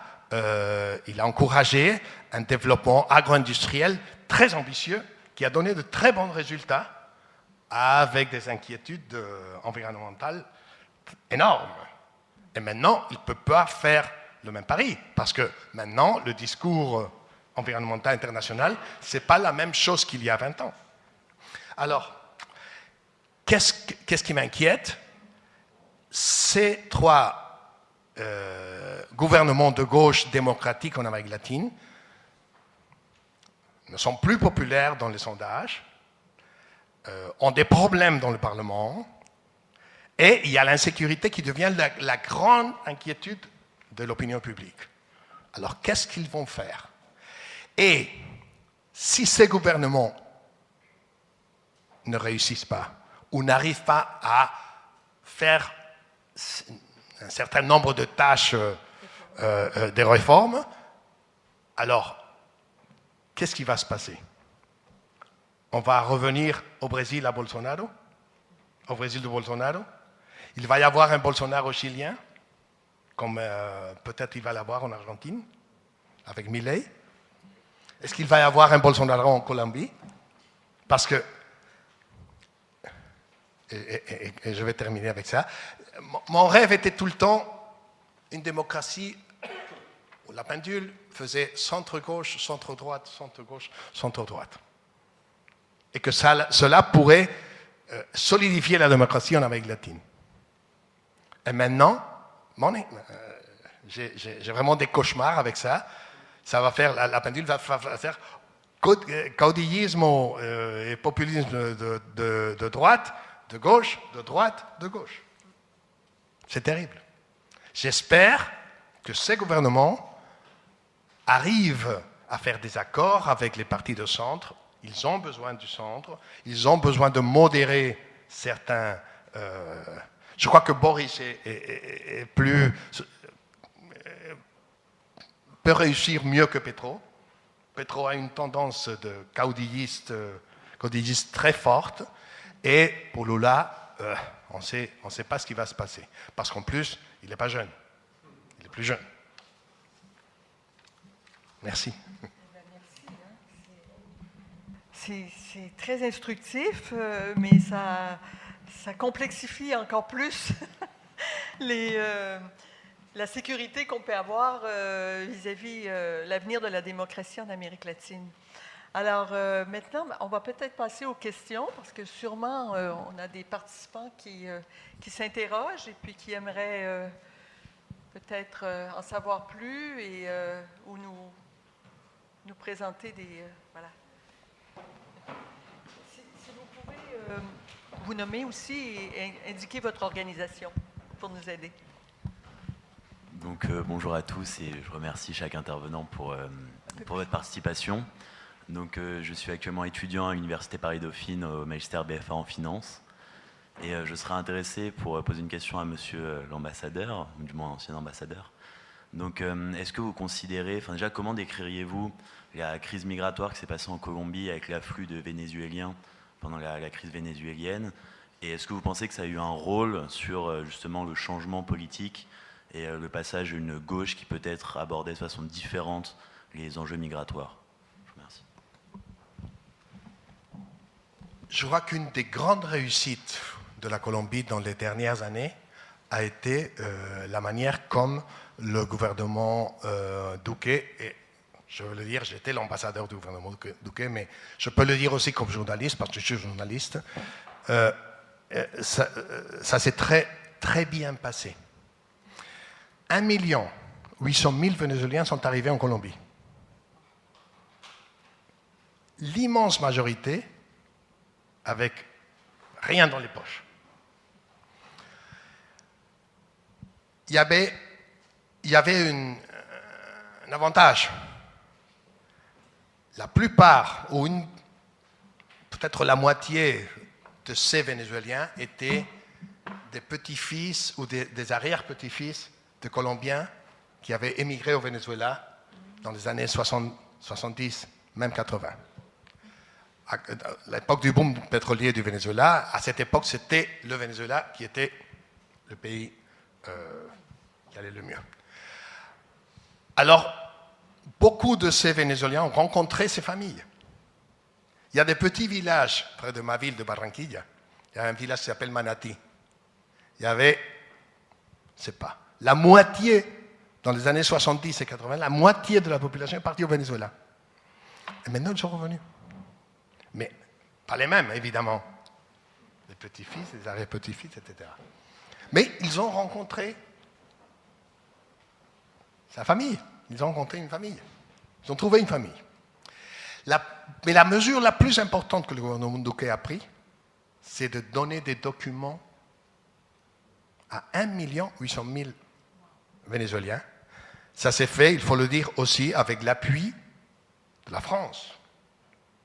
Speaker 3: encouragé un développement agro-industriel très ambitieux qui a donné de très bons résultats avec des inquiétudes environnementales énormes. Et maintenant, il ne peut pas faire le même pari, parce que maintenant, le discours environnemental international, ce n'est pas la même chose qu'il y a 20 ans. Alors, qu'est-ce qui m'inquiète? Ces 3 gouvernements de gauche démocratiques en Amérique latine ne sont plus populaires dans les sondages, ont des problèmes dans le Parlement, et il y a l'insécurité qui devient la grande inquiétude de l'opinion publique. Alors, qu'est-ce qu'ils vont faire? Et si ces gouvernements ne réussissent pas, ou n'arrivent pas à faire un certain nombre de tâches des réformes, alors, qu'est-ce qui va se passer? On va revenir au Brésil à Bolsonaro? Au Brésil de Bolsonaro? Il va y avoir un Bolsonaro chilien, comme peut-être il va l'avoir en Argentine, avec Milei. Est-ce qu'il va y avoir un Bolsonaro en Colombie? Parce que, et je vais terminer avec ça, mon rêve était tout le temps une démocratie où la pendule faisait centre-gauche, centre-droite, centre-gauche, centre-droite. Et que cela pourrait solidifier la démocratie en Amérique latine. Et maintenant, j'ai vraiment des cauchemars avec ça. Ça va faire, la pendule va faire caudillisme et populisme de droite, de gauche, de droite, de gauche. C'est terrible. J'espère que ces gouvernements arrivent à faire des accords avec les partis de centre. Ils ont besoin du centre. Ils ont besoin de modérer certains. Je crois que Boris peut réussir mieux que Petro. Petro a une tendance de caudilliste très forte. Et pour Lula, on ne sait pas ce qui va se passer. Parce qu'en plus, il n'est pas jeune. Il est plus jeune. Merci.
Speaker 1: C'est très instructif, mais ça complexifie encore plus la sécurité qu'on peut avoir vis-à-vis l'avenir de la démocratie en Amérique latine. Alors maintenant, on va peut-être passer aux questions, parce que sûrement on a des participants qui s'interrogent et puis qui aimeraient peut-être en savoir plus et ou nous présenter des... voilà. Si vous pouvez vous nommer aussi et indiquer votre organisation pour nous aider.
Speaker 4: Donc bonjour à tous et je remercie chaque intervenant pour votre participation. Donc je suis actuellement étudiant à l'Université Paris-Dauphine au magistère BFA en finance et je serais intéressé pour poser une question à monsieur l'ambassadeur, ou du moins ancien ambassadeur. Donc est-ce que vous considérez, enfin déjà comment décririez-vous la crise migratoire qui s'est passée en Colombie avec l'afflux de Vénézuéliens pendant la crise vénézuélienne, et est-ce que vous pensez que ça a eu un rôle sur justement le changement politique et le passage à une gauche qui peut-être abordait de façon différente les enjeux migratoires? Je vous remercie.
Speaker 3: Je crois qu'une des grandes réussites de la Colombie dans les dernières années a été la manière comme le gouvernement Duque, et je veux le dire, j'étais l'ambassadeur du gouvernement Duque, mais je peux le dire aussi comme journaliste, parce que je suis journaliste, ça s'est très, très bien passé. 1 800 000 Vénézuéliens sont arrivés en Colombie. L'immense majorité avec rien dans les poches. Il y avait un avantage. La plupart, ou peut-être la moitié de ces Vénézuéliens étaient des petits-fils ou des arrière-petits-fils de Colombiens qui avaient émigré au Venezuela dans les années 70, même 80. À l'époque du boom pétrolier du Venezuela, à cette époque, c'était le Venezuela qui était le pays qui allait le mieux. Alors, beaucoup de ces Vénézuéliens ont rencontré ces familles. Il y a des petits villages près de ma ville de Barranquilla. Il y a un village qui s'appelle Manatí. Il y avait, je ne sais pas, la moitié, dans les années 70 et 80, la moitié de la population est partie au Venezuela. Et maintenant, ils sont revenus. Mais pas les mêmes, évidemment. Les petits-fils, les arrière-petits-fils, etc. Mais ils ont rencontré sa famille. Ils ont rencontré une famille. Ils ont trouvé une famille. Mais la mesure la plus importante que le gouvernement Duque a prise, c'est de donner des documents à 1 800 000 Vénézuéliens. Ça s'est fait, il faut le dire aussi, avec l'appui de la France,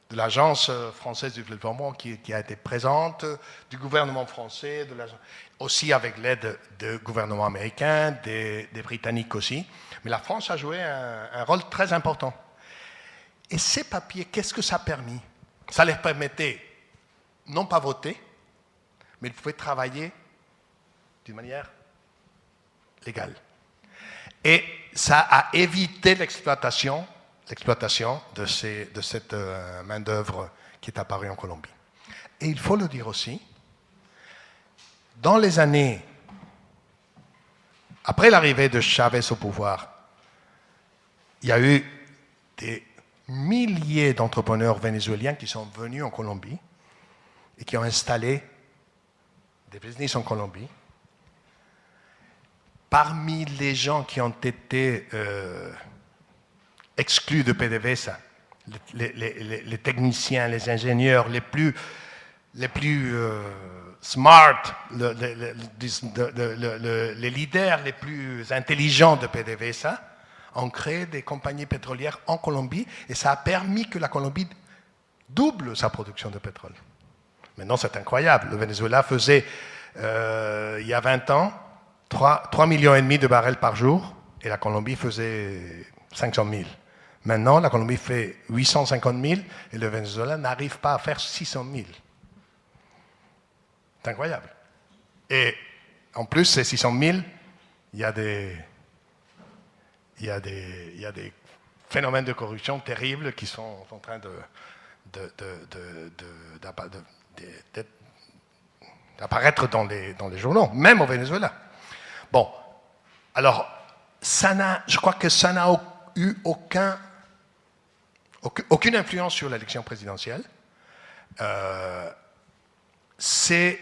Speaker 3: de l'Agence française du développement qui a été présente, du gouvernement français, aussi avec l'aide du gouvernement américain, des Britanniques aussi. Mais la France a joué un rôle très important. Et ces papiers, qu'est-ce que ça a permis? Ça leur permettait, non pas voter, mais ils pouvaient travailler d'une manière légale. Et ça a évité l'exploitation de cette main-d'œuvre qui est apparue en Colombie. Et il faut le dire aussi, dans les années après l'arrivée de Chavez au pouvoir, il y a eu des milliers d'entrepreneurs vénézuéliens qui sont venus en Colombie et qui ont installé des business en Colombie. Parmi les gens qui ont été exclus de PDVSA, les techniciens, les ingénieurs les plus smart, les leaders les plus intelligents de PDVSA ont créé des compagnies pétrolières en Colombie et ça a permis que la Colombie double sa production de pétrole. Maintenant, c'est incroyable. Le Venezuela faisait, il y a 20 ans, 3,5 millions de barils par jour et la Colombie faisait 500 000. Maintenant, la Colombie fait 850 000 et le Venezuela n'arrive pas à faire 600 000. C'est incroyable. Et en plus, ces 600 000, il y a des phénomènes de corruption terribles qui sont en train d'apparaître dans les journaux, même au Venezuela. Bon, alors, je crois que ça n'a eu aucune influence sur l'élection présidentielle. Ces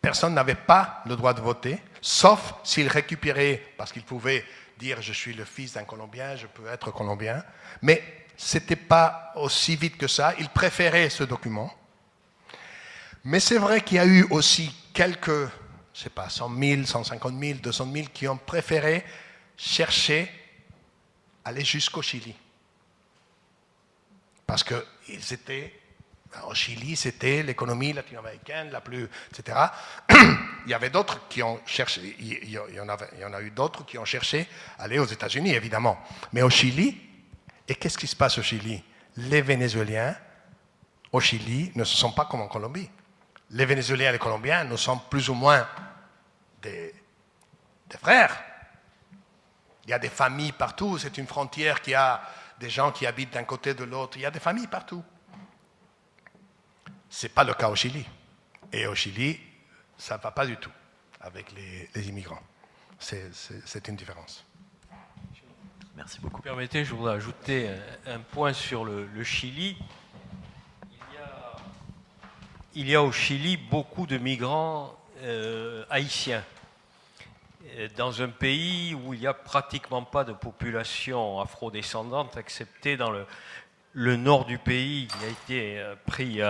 Speaker 3: personnes n'avaient pas le droit de voter, sauf s'ils récupéraient, parce qu'ils pouvaient dire « je suis le fils d'un Colombien, je peux être Colombien », mais ce n'était pas aussi vite que ça, ils préféraient ce document. Mais c'est vrai qu'il y a eu aussi quelques, je ne sais pas, 100 000, 150 000, 200 000 qui ont préféré chercher aller jusqu'au Chili. Parce qu'ils étaient, au Chili, c'était l'économie latino-américaine la plus, etc. Il y avait d'autres qui ont cherché, il y en a eu d'autres qui ont cherché à aller aux États-Unis, évidemment. Mais au Chili, et qu'est-ce qui se passe au Chili? Les Vénézuéliens, au Chili, ne sont pas comme en Colombie. Les Vénézuéliens et les Colombiens ne sont plus ou moins des frères. Il y a des familles partout, c'est une frontière qui a des gens qui habitent d'un côté de l'autre, il y a des familles partout. Ce n'est pas le cas au Chili. Et au Chili, ça ne va pas du tout avec les immigrants. C'est une différence.
Speaker 4: Merci beaucoup.
Speaker 2: Permettez, je voudrais ajouter un point sur le Chili. Il y a au Chili beaucoup de migrants haïtiens. Dans un pays où il n'y a pratiquement pas de population afrodescendante, excepté dans le nord du pays, qui a été pris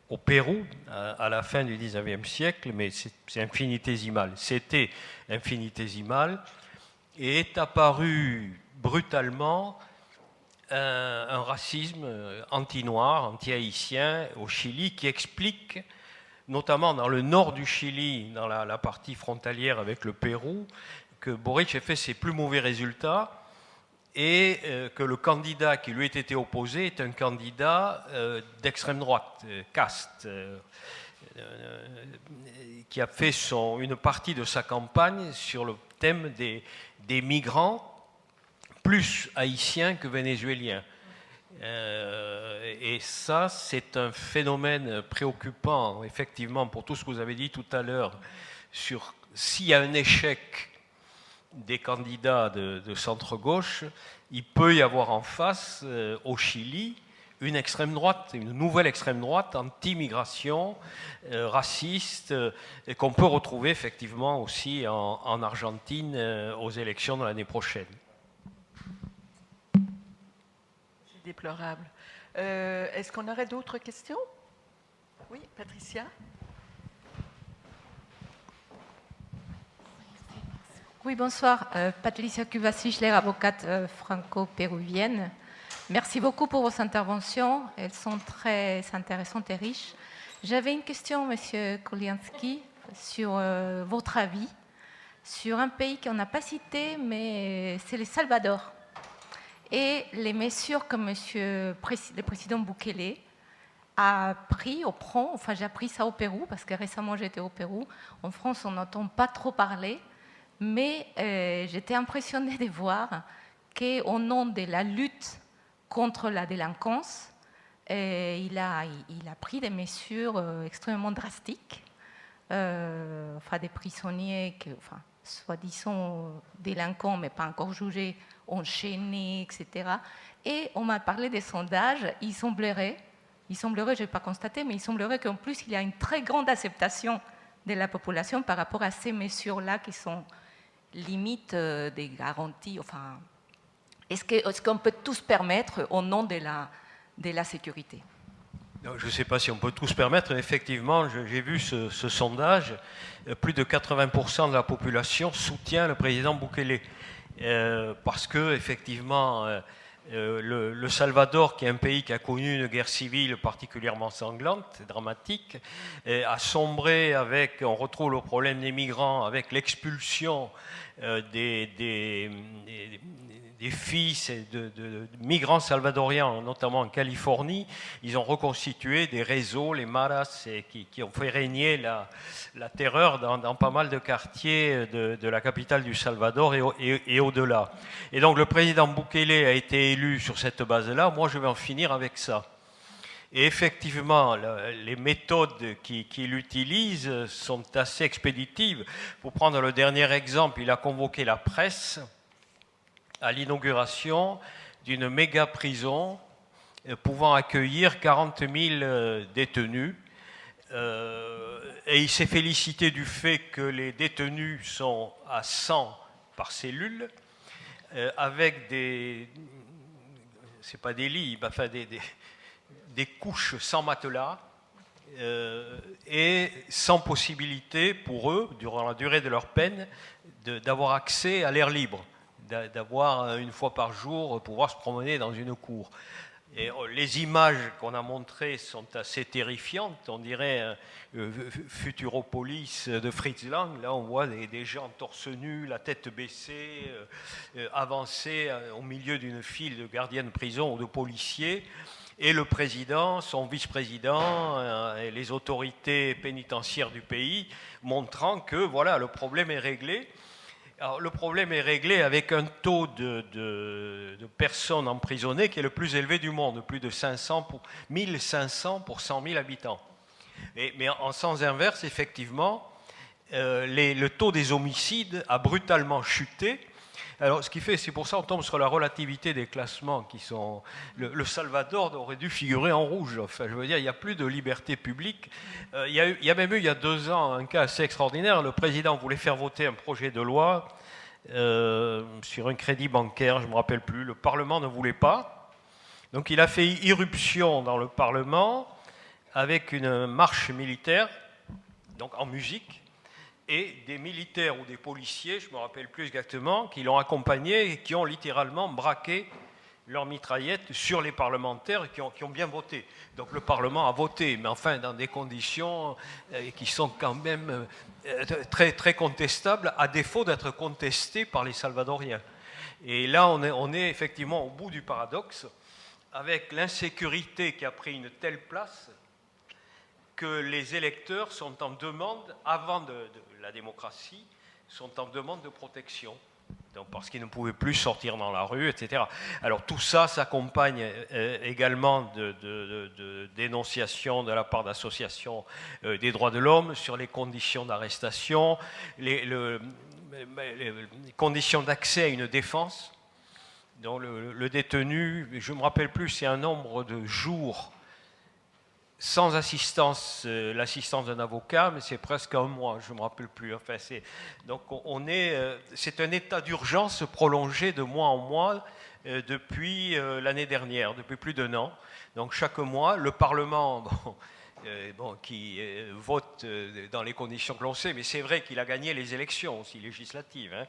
Speaker 2: au Pérou à la fin du XIXe siècle, mais c'est infinitésimal. C'était infinitésimal et est apparu brutalement un racisme anti-noir, anti-haïtien au Chili qui explique, notamment dans le nord du Chili, dans la partie frontalière avec le Pérou, que Boric ait fait ses plus mauvais résultats et que le candidat qui lui ait été opposé est un candidat d'extrême droite, caste, qui a fait une partie de sa campagne sur le thème des migrants, plus haïtiens que vénézuéliens. Et ça, c'est un phénomène préoccupant, effectivement, pour tout ce que vous avez dit tout à l'heure, sur s'il y a un échec des candidats de centre-gauche, il peut y avoir en face, au Chili, une extrême droite, une nouvelle extrême droite anti-migration, raciste, et qu'on peut retrouver effectivement aussi en Argentine aux élections de l'année prochaine.
Speaker 1: C'est déplorable. Est-ce qu'on aurait d'autres questions? Oui, Patricia?
Speaker 5: Oui, bonsoir. Patricia Cuva-Sichler, avocate franco-péruvienne. Merci beaucoup pour vos interventions. Elles sont très intéressantes et riches. J'avais une question, Monsieur Kurlianski, sur votre avis sur un pays qu'on n'a pas cité, mais c'est le Salvador. Et les mesures que le président Bukele a pris au prend, enfin j'ai appris ça au Pérou, parce que récemment j'étais au Pérou. En France, on n'entend pas trop parler, mais j'étais impressionnée de voir qu'au nom de la lutte contre la délinquance, il a pris des mesures extrêmement drastiques, des prisonniers, soi-disant délinquants, mais pas encore jugés, enchaînés, etc. Et on m'a parlé des sondages. Il semblerait, je n'ai pas constaté, mais il semblerait qu'en plus, il y a une très grande acceptation de la population par rapport à ces mesures-là qui sont limite des garanties. Enfin, est-ce qu'on peut tous permettre au nom de la sécurité?
Speaker 2: Je ne sais pas si on peut tous permettre, mais effectivement, j'ai vu ce sondage, plus de 80% de la population soutient le président Bukele, parce que effectivement, le Salvador, qui est un pays qui a connu une guerre civile particulièrement sanglante, dramatique, a sombré avec, on retrouve le problème des migrants, avec l'expulsion des fils de migrants salvadoriens, notamment en Californie. Ils ont reconstitué des réseaux, les maras, qui ont fait régner la terreur dans pas mal de quartiers de la capitale du Salvador et au-delà. Et donc le président Bukele a été élu sur cette base-là. Moi, je vais en finir avec ça. Et effectivement, les méthodes qu'il utilise sont assez expéditives. Pour prendre le dernier exemple, il a convoqué la presse à l'inauguration d'une méga prison pouvant accueillir 40 000 détenus. Et il s'est félicité du fait que les détenus sont à 100 par cellule, avec c'est pas des lits, enfin des couches sans matelas, et sans possibilité pour eux, durant la durée de leur peine, d'avoir accès à l'air libre, d'avoir une fois par jour pouvoir se promener dans une cour. Et les images qu'on a montrées sont assez terrifiantes. On dirait Futuropolis de Fritz Lang. Là, on voit des gens torse nu, la tête baissée, avancés au milieu d'une file de gardiens de prison ou de policiers. Et le président, son vice-président et les autorités pénitentiaires du pays montrant que voilà, le problème est réglé. Alors, le problème est réglé avec un taux de personnes emprisonnées qui est le plus élevé du monde, plus de 1500 pour 100 000 habitants. Mais en sens inverse, effectivement, le taux des homicides a brutalement chuté. Alors, ce qui fait, c'est pour ça qu'on tombe sur la relativité des classements qui sont... Le Salvador aurait dû figurer en rouge. Enfin, je veux dire, il n'y a plus de liberté publique. Il y a même eu, il y a 2 ans, un cas assez extraordinaire. Le président voulait faire voter un projet de loi sur un crédit bancaire, je ne me rappelle plus. Le Parlement ne voulait pas. Donc, il a fait irruption dans le Parlement avec une marche militaire, donc en musique, et des militaires ou des policiers, je ne me rappelle plus exactement, qui l'ont accompagné et qui ont littéralement braqué leurs mitraillettes sur les parlementaires et qui ont bien voté. Donc le Parlement a voté, mais enfin dans des conditions qui sont quand même très, très contestables, à défaut d'être contestées par les Salvadoriens. Et là, on est effectivement au bout du paradoxe, avec l'insécurité qui a pris une telle place que les électeurs sont en demande, avant de la démocratie, sont en demande de protection. Donc, parce qu'ils ne pouvaient plus sortir dans la rue, etc. Alors tout ça s'accompagne également de dénonciations de la part d'associations des droits de l'homme sur les conditions d'arrestation, les conditions d'accès à une défense. Donc le détenu, je ne me rappelle plus, c'est un nombre de jours sans assistance, l'assistance d'un avocat, mais c'est presque un mois, je ne me rappelle plus. Enfin, donc c'est un état d'urgence prolongé de mois en mois depuis l'année dernière, depuis plus d'1 an. Donc chaque mois, le Parlement, qui vote dans les conditions que l'on sait, mais c'est vrai qu'il a gagné les élections aussi législatives, hein,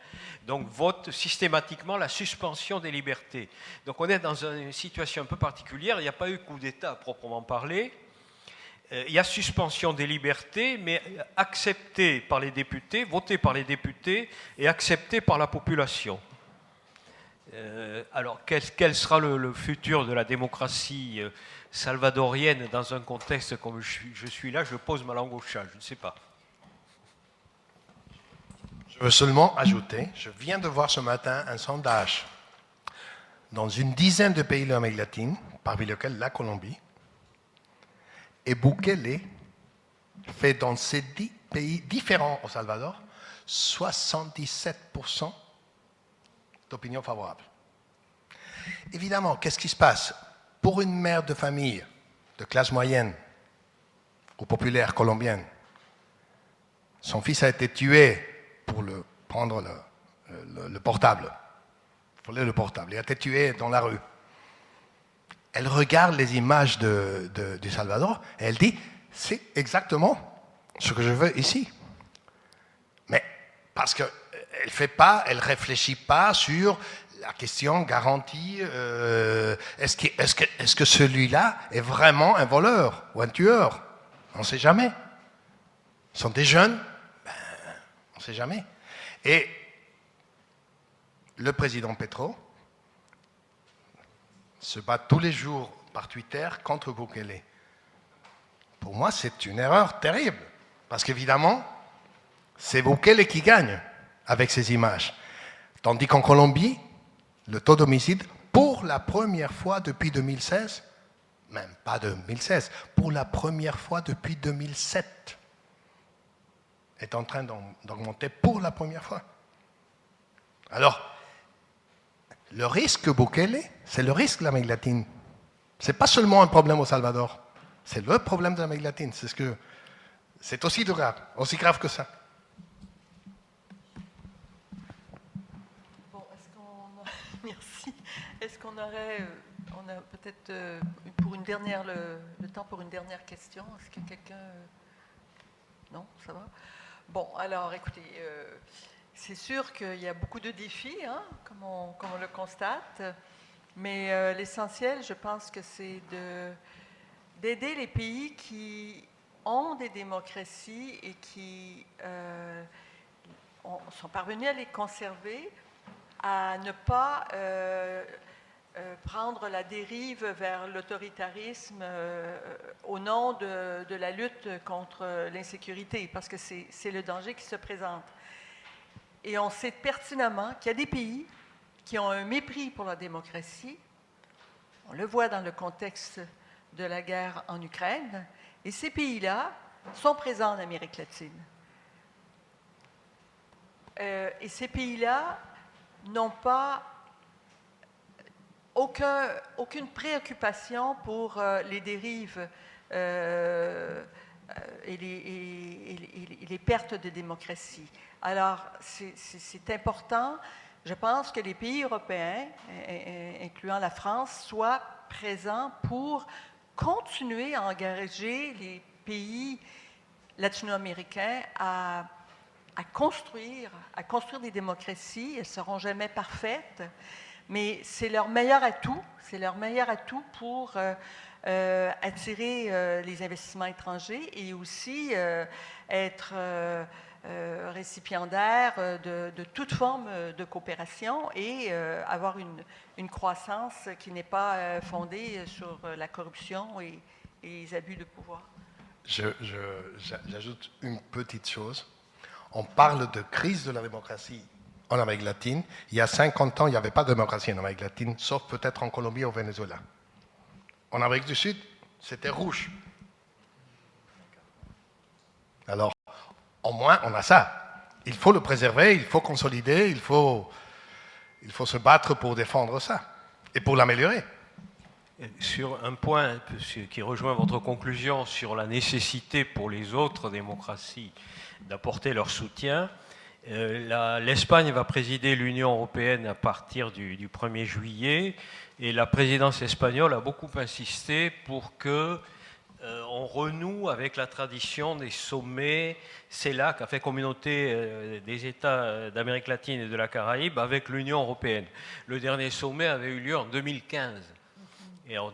Speaker 2: donc vote systématiquement la suspension des libertés. Donc on est dans une situation un peu particulière, il n'y a pas eu coup d'État à proprement parler. Il y a suspension des libertés, mais acceptée par les députés, votée par les députés et acceptée par la population. Alors, quel sera le futur de la démocratie salvadorienne dans un contexte comme je suis là? Je pose ma langue au chat, je ne sais pas.
Speaker 3: Je veux seulement ajouter, je viens de voir ce matin un sondage dans une dizaine de pays de l'Amérique latine, parmi lesquels la Colombie. Et Bukele fait dans ces 10 pays différents au Salvador 77% d'opinion favorable. Évidemment, qu'est-ce qui se passe? Pour une mère de famille de classe moyenne ou populaire colombienne, son fils a été tué pour prendre le portable, voler le portable. Il a été tué dans la rue. Elle regarde les images du Salvador et elle dit, c'est exactement ce que je veux ici. Mais parce qu'elle ne réfléchit pas sur la question garantie, est-ce que celui-là est vraiment un voleur ou un tueur? On ne sait jamais. Ce sont des jeunes, on ne sait jamais. Et le président Petro se bat tous les jours par Twitter contre Bukele. Pour moi, c'est une erreur terrible. Parce qu'évidemment, c'est Bukele qui gagne avec ces images. Tandis qu'en Colombie, le taux d'homicide, pour la première fois depuis 2016, même pas 2016, pour la première fois depuis 2007, est en train d'augmenter pour la première fois. Alors, le risque Bukele, c'est le risque de l'Amérique latine. Ce n'est pas seulement un problème au Salvador, c'est le problème de l'Amérique latine. C'est aussi grave que ça.
Speaker 1: Bon, merci. Est-ce qu'on aurait, on a peut-être pour une dernière, le temps pour une dernière question? Est-ce que quelqu'un... Non, ça va? Bon, alors écoutez, c'est sûr qu'il y a beaucoup de défis, hein, comme on le constate, mais l'essentiel, je pense que c'est d'aider les pays qui ont des démocraties et qui sont parvenus à les conserver, à ne pas prendre la dérive vers l'autoritarisme au nom de la lutte contre l'insécurité, parce que c'est le danger qui se présente. Et on sait pertinemment qu'il y a des pays qui ont un mépris pour la démocratie. On le voit dans le contexte de la guerre en Ukraine. Et ces pays-là sont présents en Amérique latine. Et ces pays-là n'ont pas aucune préoccupation pour les dérives et les pertes de démocratie. Alors, c'est important. Je pense que les pays européens, incluant la France, soient présents pour continuer à engager les pays latino-américains à construire des démocraties. Elles ne seront jamais parfaites, mais c'est leur meilleur atout. C'est leur meilleur atout pour attirer les investissements étrangers et aussi être récipiendaire de toute forme de coopération et avoir une croissance qui n'est pas fondée sur la corruption et les abus de pouvoir.
Speaker 3: J'ajoute une petite chose. On parle de crise de la démocratie en Amérique latine. Il y a 50 ans, il n'y avait pas de démocratie en Amérique latine, sauf peut-être en Colombie ou au Venezuela. En Amérique du Sud, c'était rouge. Alors, au moins, on a ça. Il faut le préserver, il faut consolider, il faut se battre pour défendre ça et pour l'améliorer.
Speaker 2: Sur un point qui rejoint votre conclusion sur la nécessité pour les autres démocraties d'apporter leur soutien, l'Espagne va présider l'Union européenne à partir du 1er juillet et la présidence espagnole a beaucoup insisté pour que on renoue avec la tradition des sommets CELAC, fait communauté des États d'Amérique latine et de la Caraïbe, avec l'Union européenne. Le dernier sommet avait eu lieu en 2015. Et alors,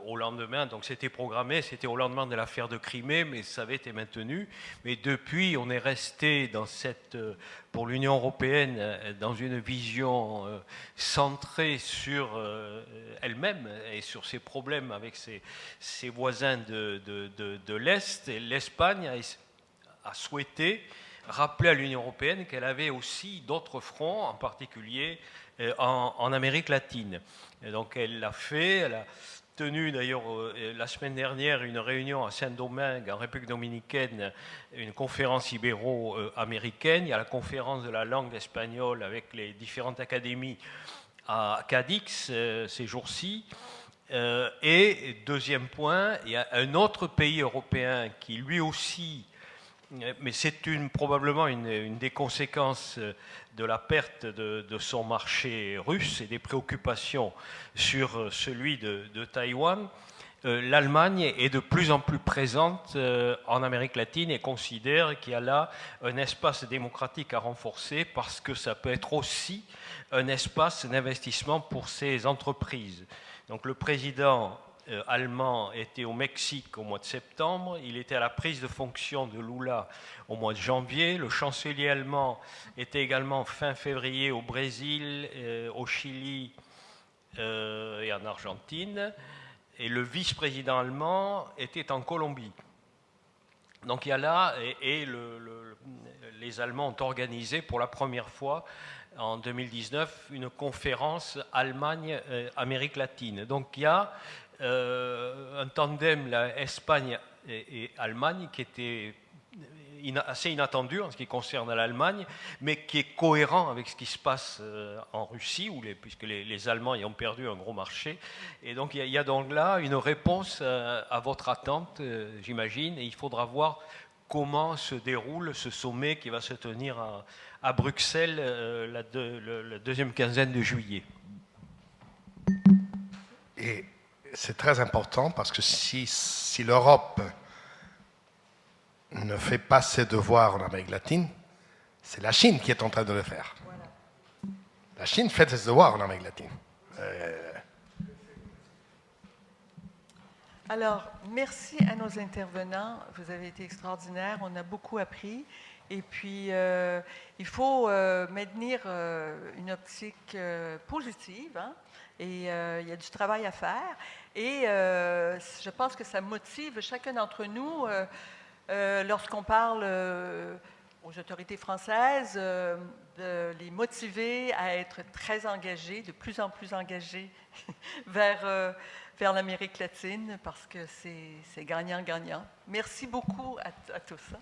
Speaker 2: au lendemain, donc c'était programmé, c'était au lendemain de l'affaire de Crimée, mais ça avait été maintenu. Mais depuis, on est resté pour l'Union européenne, dans une vision centrée sur elle-même et sur ses problèmes avec ses voisins de l'Est. Et l'Espagne a souhaité rappeler à l'Union européenne qu'elle avait aussi d'autres fronts, en particulier en Amérique latine. Et donc elle l'a fait, elle a tenu d'ailleurs la semaine dernière une réunion à Saint-Domingue, en République dominicaine, une conférence ibéro-américaine. Il y a la conférence de la langue espagnole avec les différentes académies à Cadix ces jours-ci. Et deuxième point, il y a un autre pays européen qui lui aussi, mais c'est probablement une des conséquences de la perte de son marché russe et des préoccupations sur celui de Taïwan. L'Allemagne est de plus en plus présente en Amérique latine et considère qu'il y a là un espace démocratique à renforcer parce que ça peut être aussi un espace d'investissement pour ces entreprises. Donc le président allemand était au Mexique au mois de septembre, il était à la prise de fonction de Lula au mois de janvier, le chancelier allemand était également fin février au Brésil, au Chili et en Argentine, et le vice-président allemand était en Colombie. Donc il y a là, les Allemands ont organisé pour la première fois en 2019 une conférence Allemagne-Amérique latine. Donc il y a un tandem, Espagne et Allemagne, qui était assez inattendu en ce qui concerne l'Allemagne, mais qui est cohérent avec ce qui se passe en Russie, puisque les Allemands y ont perdu un gros marché. Et donc il y a donc là une réponse à votre attente, j'imagine, et il faudra voir comment se déroule ce sommet qui va se tenir à Bruxelles la deuxième quinzaine de juillet.
Speaker 3: Et c'est très important parce que si l'Europe ne fait pas ses devoirs en Amérique latine, c'est la Chine qui est en train de le faire. Voilà. La Chine fait ses devoirs en Amérique latine.
Speaker 1: Alors, merci à nos intervenants. Vous avez été extraordinaires. On a beaucoup appris. Et puis, il faut maintenir une optique positive. Hein? Et il y a du travail à faire. Et je pense que ça motive chacun d'entre nous, lorsqu'on parle aux autorités françaises, de les motiver à être très engagés, de plus en plus engagés vers l'Amérique latine, parce que c'est gagnant-gagnant. Merci beaucoup à tous. Hein.